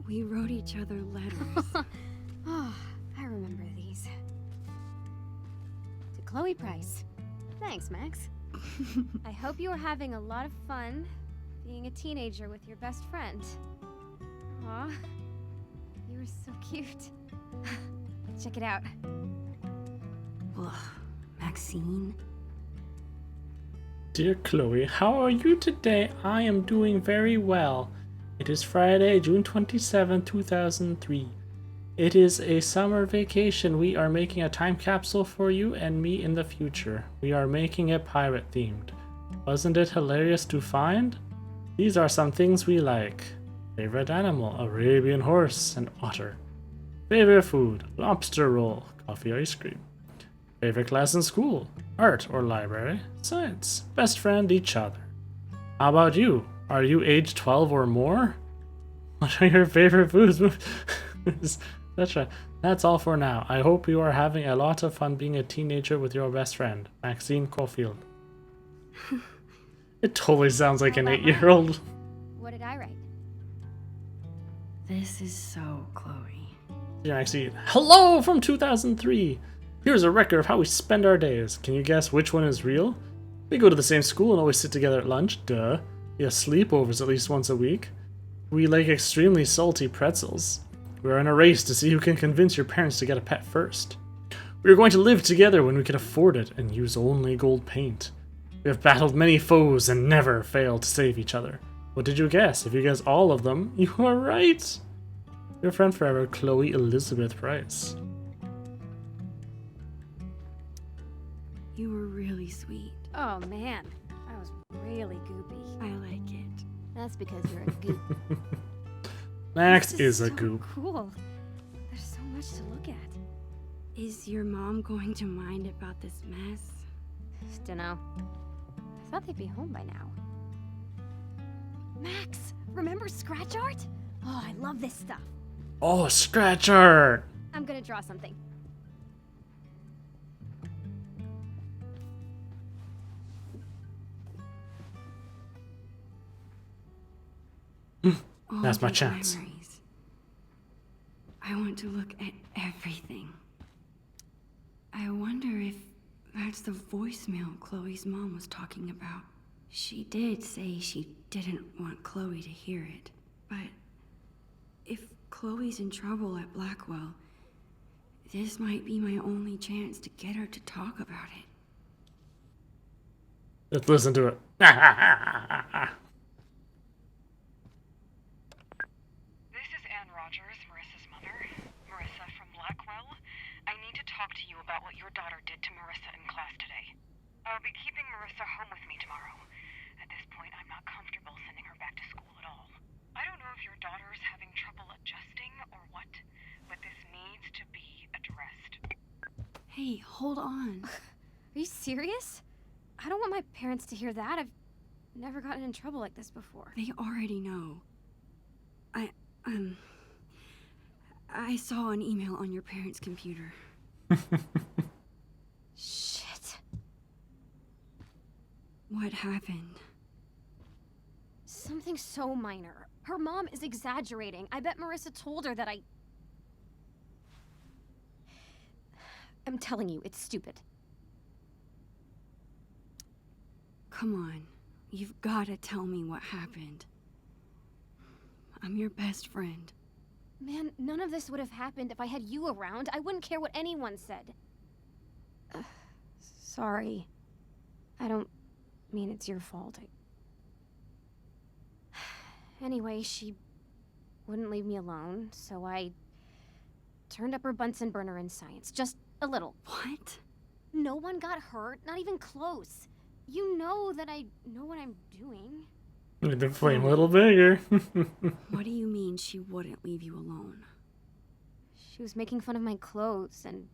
We wrote each other letters. Oh, I remember these. To Chloe Price. Thanks, Max. I hope you are having a lot of fun being a teenager with your best friend. Aw, you were so cute. Check it out. Ugh, Maxine? Dear Chloe, how are you today? I am doing very well. It is Friday, June 27, 2003. It is a summer vacation. We are making a time capsule for you and me in the future. We are making it pirate themed. Wasn't it hilarious to find? These are some things we like. Favorite animal, Arabian horse and otter. Favorite food, lobster roll, coffee ice cream. Favorite class in school, art or library, science. Best friend, each other. How about you? Are you age 12 or more? What are your favorite foods? That's all for now. I hope you are having a lot of fun being a teenager with your best friend, Maxine Caulfield. It totally sounds like an 8-year-old. What did I write? This is so Chloe. Yeah, actually, hello from 2003. Here's a record of how we spend our days. Can you guess which one is real? We go to the same school and always sit together at lunch. Duh. We have sleepovers at least once a week. We like extremely salty pretzels. We are in a race to see who can convince your parents to get a pet first. We are going to live together when we can afford it and use only gold paint. We have battled many foes and never failed to save each other. What did you guess? If you guess all of them, you are right. Your friend forever, Chloe Elizabeth Price. You were really sweet. Oh man, I was really goopy. I like it. That's because you're a goop. Max This is a so goop. Cool. There's so much to look at. Is your mom going to mind about this mess? Dunno. I thought they'd be home by now. Max, remember scratch art? Oh, I love this stuff. Oh, scratch art! I'm gonna draw something. All That's my these chance. memories. I want to look at everything. I wonder if that's the voicemail Chloe's mom was talking about. She did say she didn't want Chloe to hear it, but if Chloe's in trouble at Blackwell, this might be my only chance to get her to talk about it. Let's listen to it. This is Anne Rogers, Marissa's mother. Marissa from Blackwell. I need to talk to you about what your daughter did to Marissa in class today. I'll be keeping Marissa home with me tomorrow. At this point, I'm not comfortable sending her back to school at all. I don't know if your daughter's having trouble adjusting or what, but this needs to be addressed. Hey, hold on. Are you serious? I don't want my parents to hear that. I've never gotten in trouble like this before. They already know. I saw an email on your parents' computer. Shit. What happened? Something so minor. Her mom is exaggerating. I bet Marissa told her that I'm telling you, it's stupid. Come on. You've gotta tell me what happened. I'm your best friend. Man, none of this would have happened if I had you around. I wouldn't care what anyone said. Sorry. I don't mean it's your fault. Anyway, she wouldn't leave me alone, so I turned up her Bunsen burner in science. Just a little. What? No one got hurt, not even close. You know that I know what I'm doing. Made the flame a little bigger. What do you mean she wouldn't leave you alone? She was making fun of my clothes and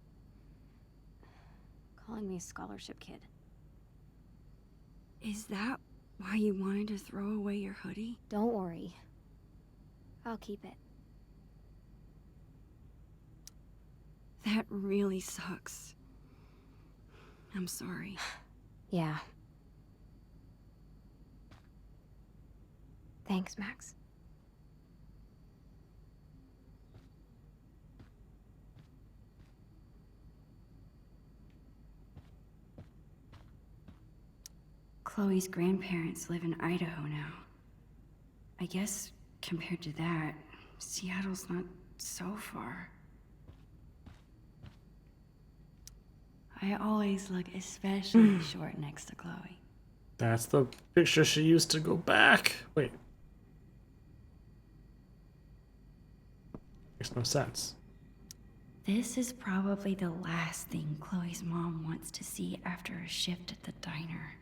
calling me a scholarship kid. Is that why you wanted to throw away your hoodie? Don't worry. I'll keep it. That really sucks. I'm sorry. Yeah. Thanks, Max. Chloe's grandparents live in Idaho now. I guess compared to that, Seattle's not so far. I always look especially short next to Chloe. That's the picture she used to go back. Wait. Makes no sense. This is probably the last thing Chloe's mom wants to see after a shift at the diner.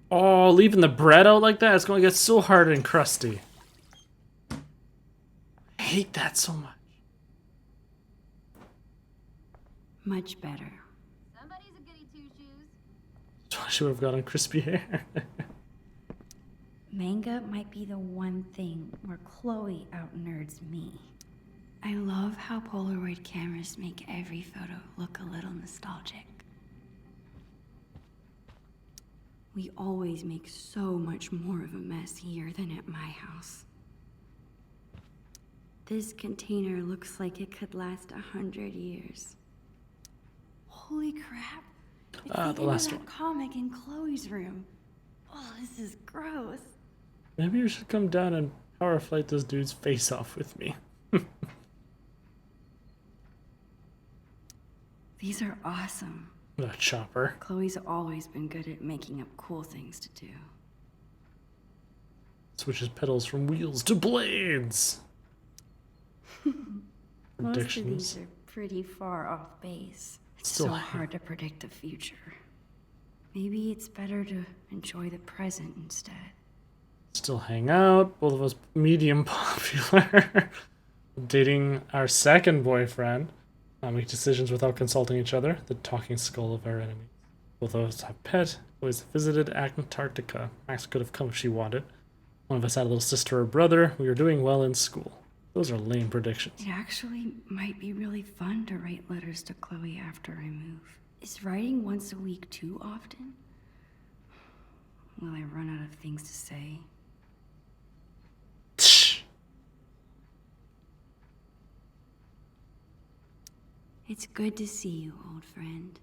Oh, leaving the bread out like that, it's going to get so hard and crusty. I hate that so much. Much better. Somebody's a goody two-shoes. I should have gotten crispy hair. Manga might be the one thing where Chloe out-nerds me. I love how Polaroid cameras make every photo look a little nostalgic. We always make so much more of a mess here than at my house. This container looks like it could last 100 years. Holy crap! It's the end last of that one. comic in Chloe's room. Oh, this is gross. Maybe you should come down and power fight this dude's face off with me. These are awesome. The chopper. Chloe's always been good at making up cool things to do. Switches pedals from wheels to blades. Most of Predictions. these are pretty far off base. It's Still so hard to predict the future. Maybe it's better to enjoy the present instead. Still hang out. Both of us medium popular. Dating our second boyfriend. Make decisions without consulting each other. The talking skull of our enemies. Both of us have pet. Always visited Antarctica. Max could have come if she wanted. One of us had a little sister or brother. We were doing well in school. Those are lame predictions. It actually might be really fun to write letters to Chloe after I move. Is writing once a week too often? Will I run out of things to say? It's good to see you, old friend.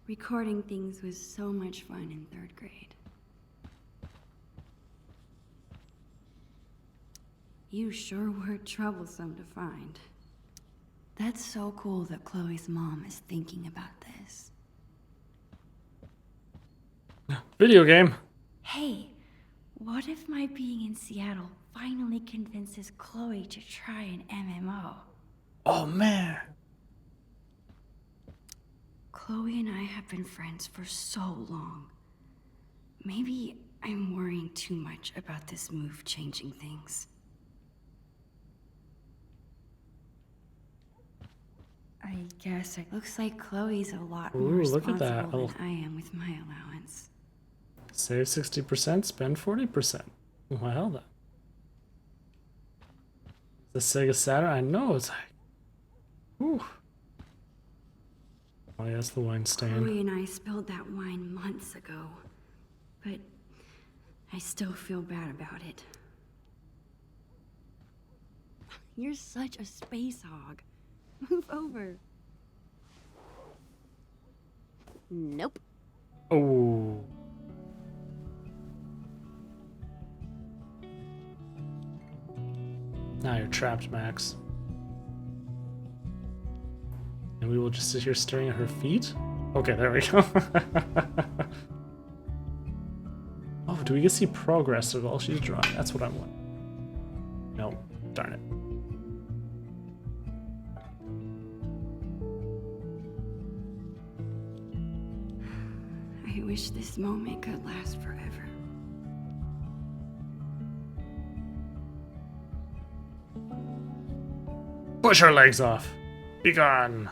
Recording things was so much fun in 3rd grade. You sure were troublesome to find. That's so cool that Chloe's mom is thinking about this. Video game. Hey, what if my being in Seattle finally convinces Chloe to try an MMO? Oh man. Chloe and I have been friends for so long. Maybe I'm worrying too much about this move changing things. I guess it looks like Chloe's a lot more Ooh, look at that. responsible Oh. than I am with my allowance. Save 60%, spend 40%. Well then. The Sega Saturn, I know, it's like... Whew. Oh yes, the wine stand. Chloe and I spilled that wine months ago, but I still feel bad about it. You're such a space hog. Move over. Nope. Oh. Now you're trapped, Max. And we will just sit here staring at her feet? Okay, there we go. Oh, do we get to see progress of all she's drawing? That's what I'm wondering. No, darn it. I wish this moment could last forever. Push her legs off. Be gone.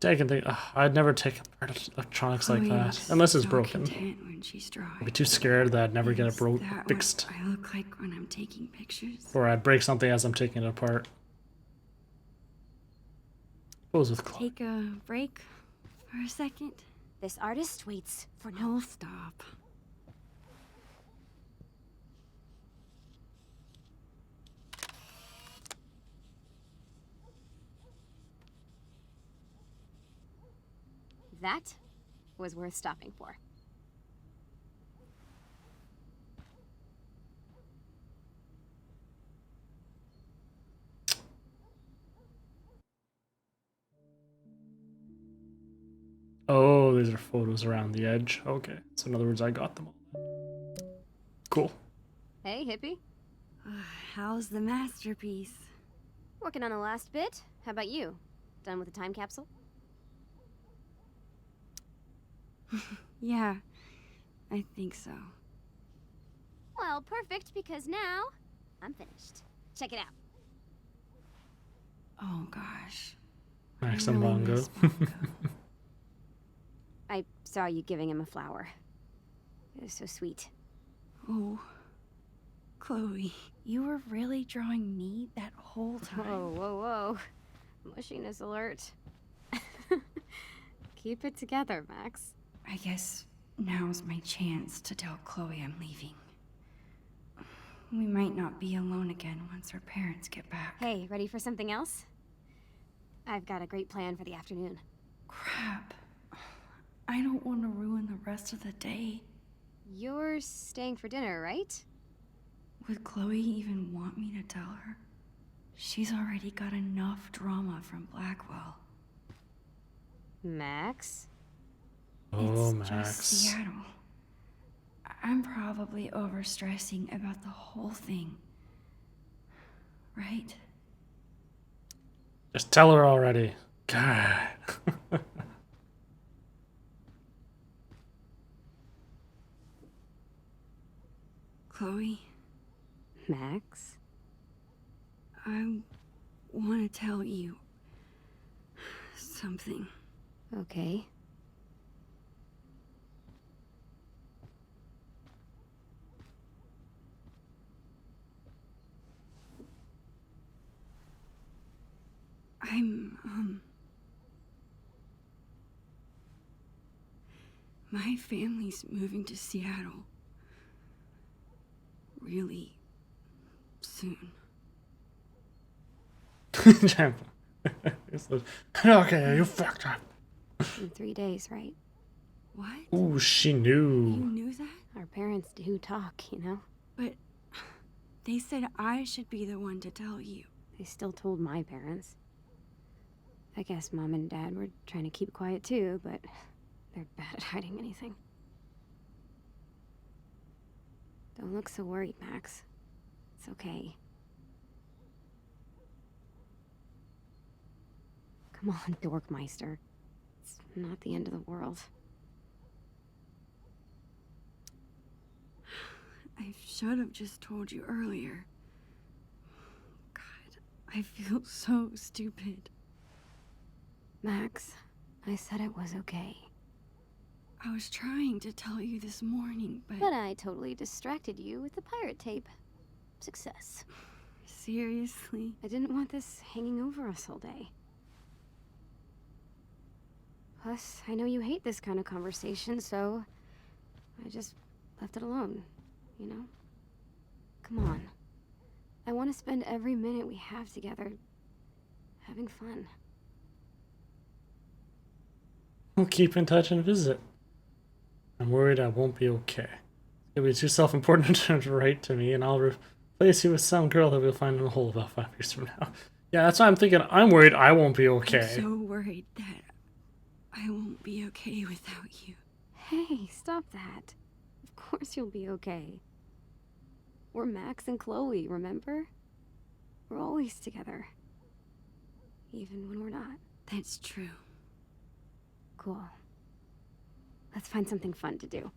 I can think. I'd never take apart electronics like Chloe that looks unless it's so broken. content when she's drawing. I'd be too scared that I'd never get it Is broke that fixed, what I look like when I'm taking pictures? or I'd break something as I'm taking it apart. Goes with Chloe. Take a break for a second. This artist waits for no. No, stop. That was worth stopping for. laser photos around the edge. Okay, so in other words, I got them all. Cool. Hey, hippie. How's the masterpiece? Working on the last bit. How about you? Done with the time capsule? Yeah, I think so. Well, perfect, because now I'm finished. Check it out. Oh gosh. Max I and really Bongo. miss Bongo. I saw you giving him a flower. It was so sweet. Oh, Chloe, you were really drawing me that whole time? Whoa, whoa, whoa. Mushiness alert. Keep it together, Max. I guess now's my chance to tell Chloe I'm leaving. We might not be alone again once her parents get back. Hey, ready for something else? I've got a great plan for the afternoon. Crap. I don't want to ruin the rest of the day. You're staying for dinner, right? Would Chloe even want me to tell her? She's already got enough drama from Blackwell. Max? Oh, It's Max. just Seattle. I'm probably overstressing about the whole thing. Right? Just tell her already. God. Chloe, Max? I want to tell you something. Okay. My family's moving to Seattle. Really soon. Okay, you fucked up. In 3 days, right? What? Ooh, she You knew. knew that? Our parents do talk, you know? But they said I should be the one to tell you. They still told my parents. I guess Mom and Dad were trying to keep quiet too, but they're bad at hiding anything. Don't look so worried, Max. It's okay. Come on, Dorkmeister. It's not the end of the world. I should have just told you earlier. God, I feel so stupid. Max, I said it was okay. I was trying to tell you this morning, but... But I totally distracted you with the pirate tape. Success. Seriously? I didn't want this hanging over us all day. Plus, I know you hate this kind of conversation, so I just left it alone, you know? Come on. I want to spend every minute we have together having fun. We'll keep in touch and visit. I'm worried I won't be okay. It'll be too self-important to write to me, and I'll replace you with some girl that we'll find in a hole about 5 years from now. Yeah, that's why I'm thinking. I'm worried I won't be okay. I'm so worried that I won't be okay without you. Hey, stop that. Of course you'll be okay. We're Max and Chloe, remember? We're always together. Even when we're not. That's true. Cool. Let's find something fun to do.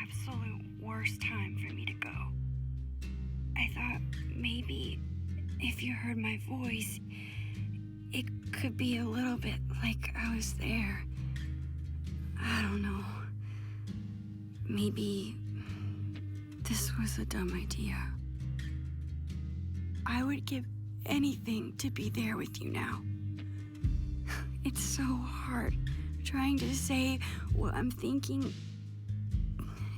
absolute worst time for me to go. I thought maybe if you heard my voice, it could be a little bit like I was there. I don't know. Maybe this was a dumb idea. I would give anything to be there with you now. It's so hard trying to say what I'm thinking.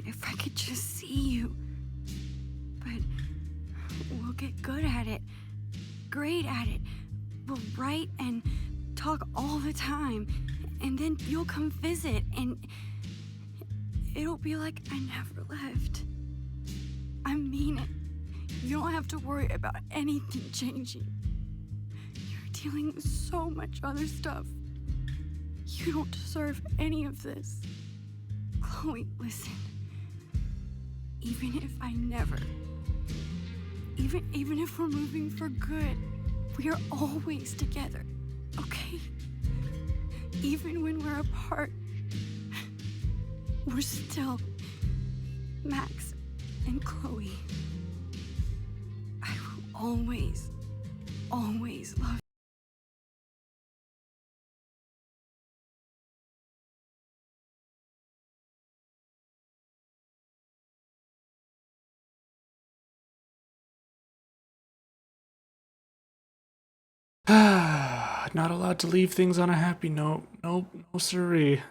If I could just see you. But we'll get good at it. Great at it. We'll write and talk all the time. And then you'll come visit and it'll be like I never left. I mean it. You don't have to worry about anything changing. You're dealing with so much other stuff. You don't deserve any of this. Chloe, listen. Even if I never... Even if we're moving for good, we are always together, okay? Even when we're apart, we're still Max and Chloe. I will always, always love you. Not allowed to leave things on a happy note. Nope, no siree.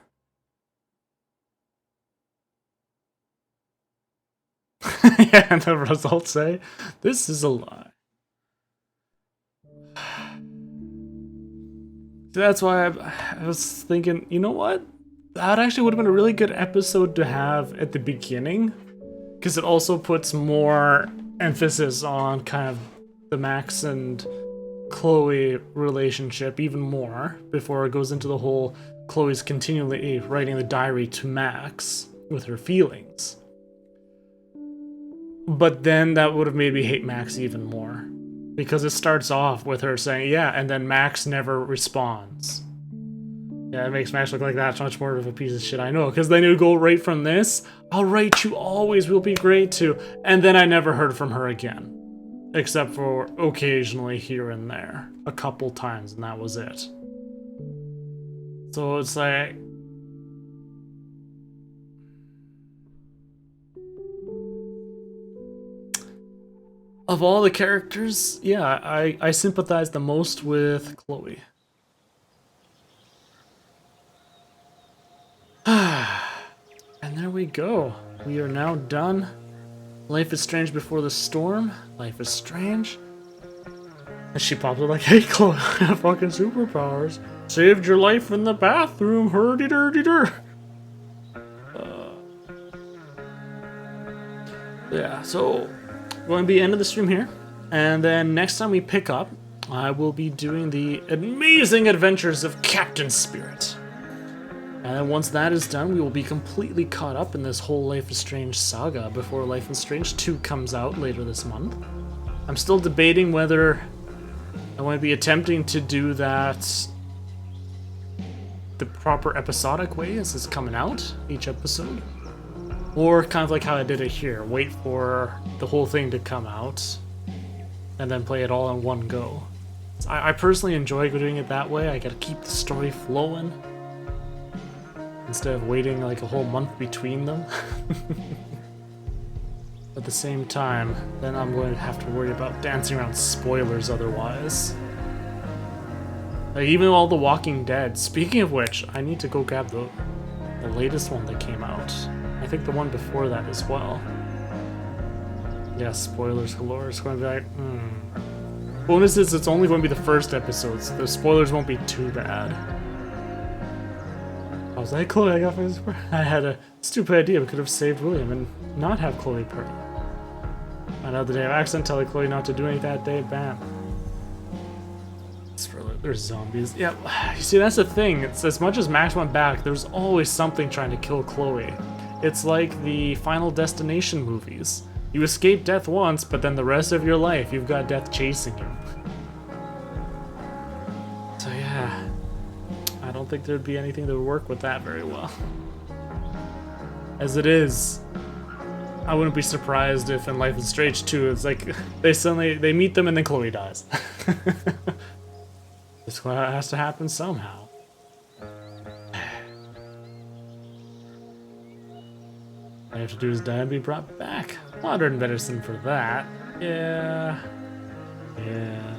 Yeah, and the results say, this is a lie. That's why I was thinking, you know what? That actually would have been a really good episode to have at the beginning. Because it also puts more emphasis on kind of the Max and Chloe relationship even more before it goes into the whole Chloe's continually writing the diary to Max with her feelings. But then that would have made me hate Max even more. Because it starts off with her saying, yeah, and then Max never responds. Yeah, it makes Max look like that's much more of a piece of shit, I know. Because then it would go right from this, I'll write you always, we'll be great too. And then I never heard from her again. Except for occasionally here and there. A couple times, and that was it. So it's like... Of all the characters, yeah, I sympathize the most with Chloe. And there we go. We are now done. Life is Strange Before the Storm. Life is Strange. And she pops up like, hey Chloe, I have fucking superpowers. Saved your life in the bathroom, hurdy-durdy-dur. Yeah, so going to be the end of the stream here. And then next time we pick up, I will be doing the amazing adventures of Captain Spirit. And then once that is done, we will be completely caught up in this whole Life is Strange saga before Life is Strange 2 comes out later this month. I'm still debating whether I want to be attempting to do that the proper episodic way as it's coming out, each episode. Or kind of like how I did it here, wait for the whole thing to come out and then play it all in one go. I personally enjoy doing it that way. I gotta keep the story flowing instead of waiting like a whole month between them. At the same time, then I'm going to have to worry about dancing around spoilers otherwise. Like even all the Walking Dead. Speaking of which, I need to go grab the latest one that came out. I think the one before that as well. Yeah, spoilers galore. It's going to be like, Bonus is it's only going to be the first episodes. The spoilers won't be too bad. I was like, Chloe, I got my super. I had a stupid idea. We could have saved William and not have Chloe Pearl. Another day of accident, telling Chloe not to do anything that day, bam. There's zombies. Yeah, you see, that's the thing. It's as much as Max went back, there's always something trying to kill Chloe. It's like the Final Destination movies. You escape death once, but then the rest of your life, you've got death chasing you. So yeah, I don't think there'd be anything that would work with that very well. As it is, I wouldn't be surprised if in Life is Strange 2, it's like they meet them and then Chloe dies. This has to happen somehow. All I have to do is die and be brought back. Modern medicine for that. Yeah. Yeah.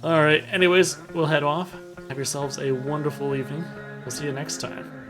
Alright, anyways, we'll head off. Have yourselves a wonderful evening. We'll see you next time.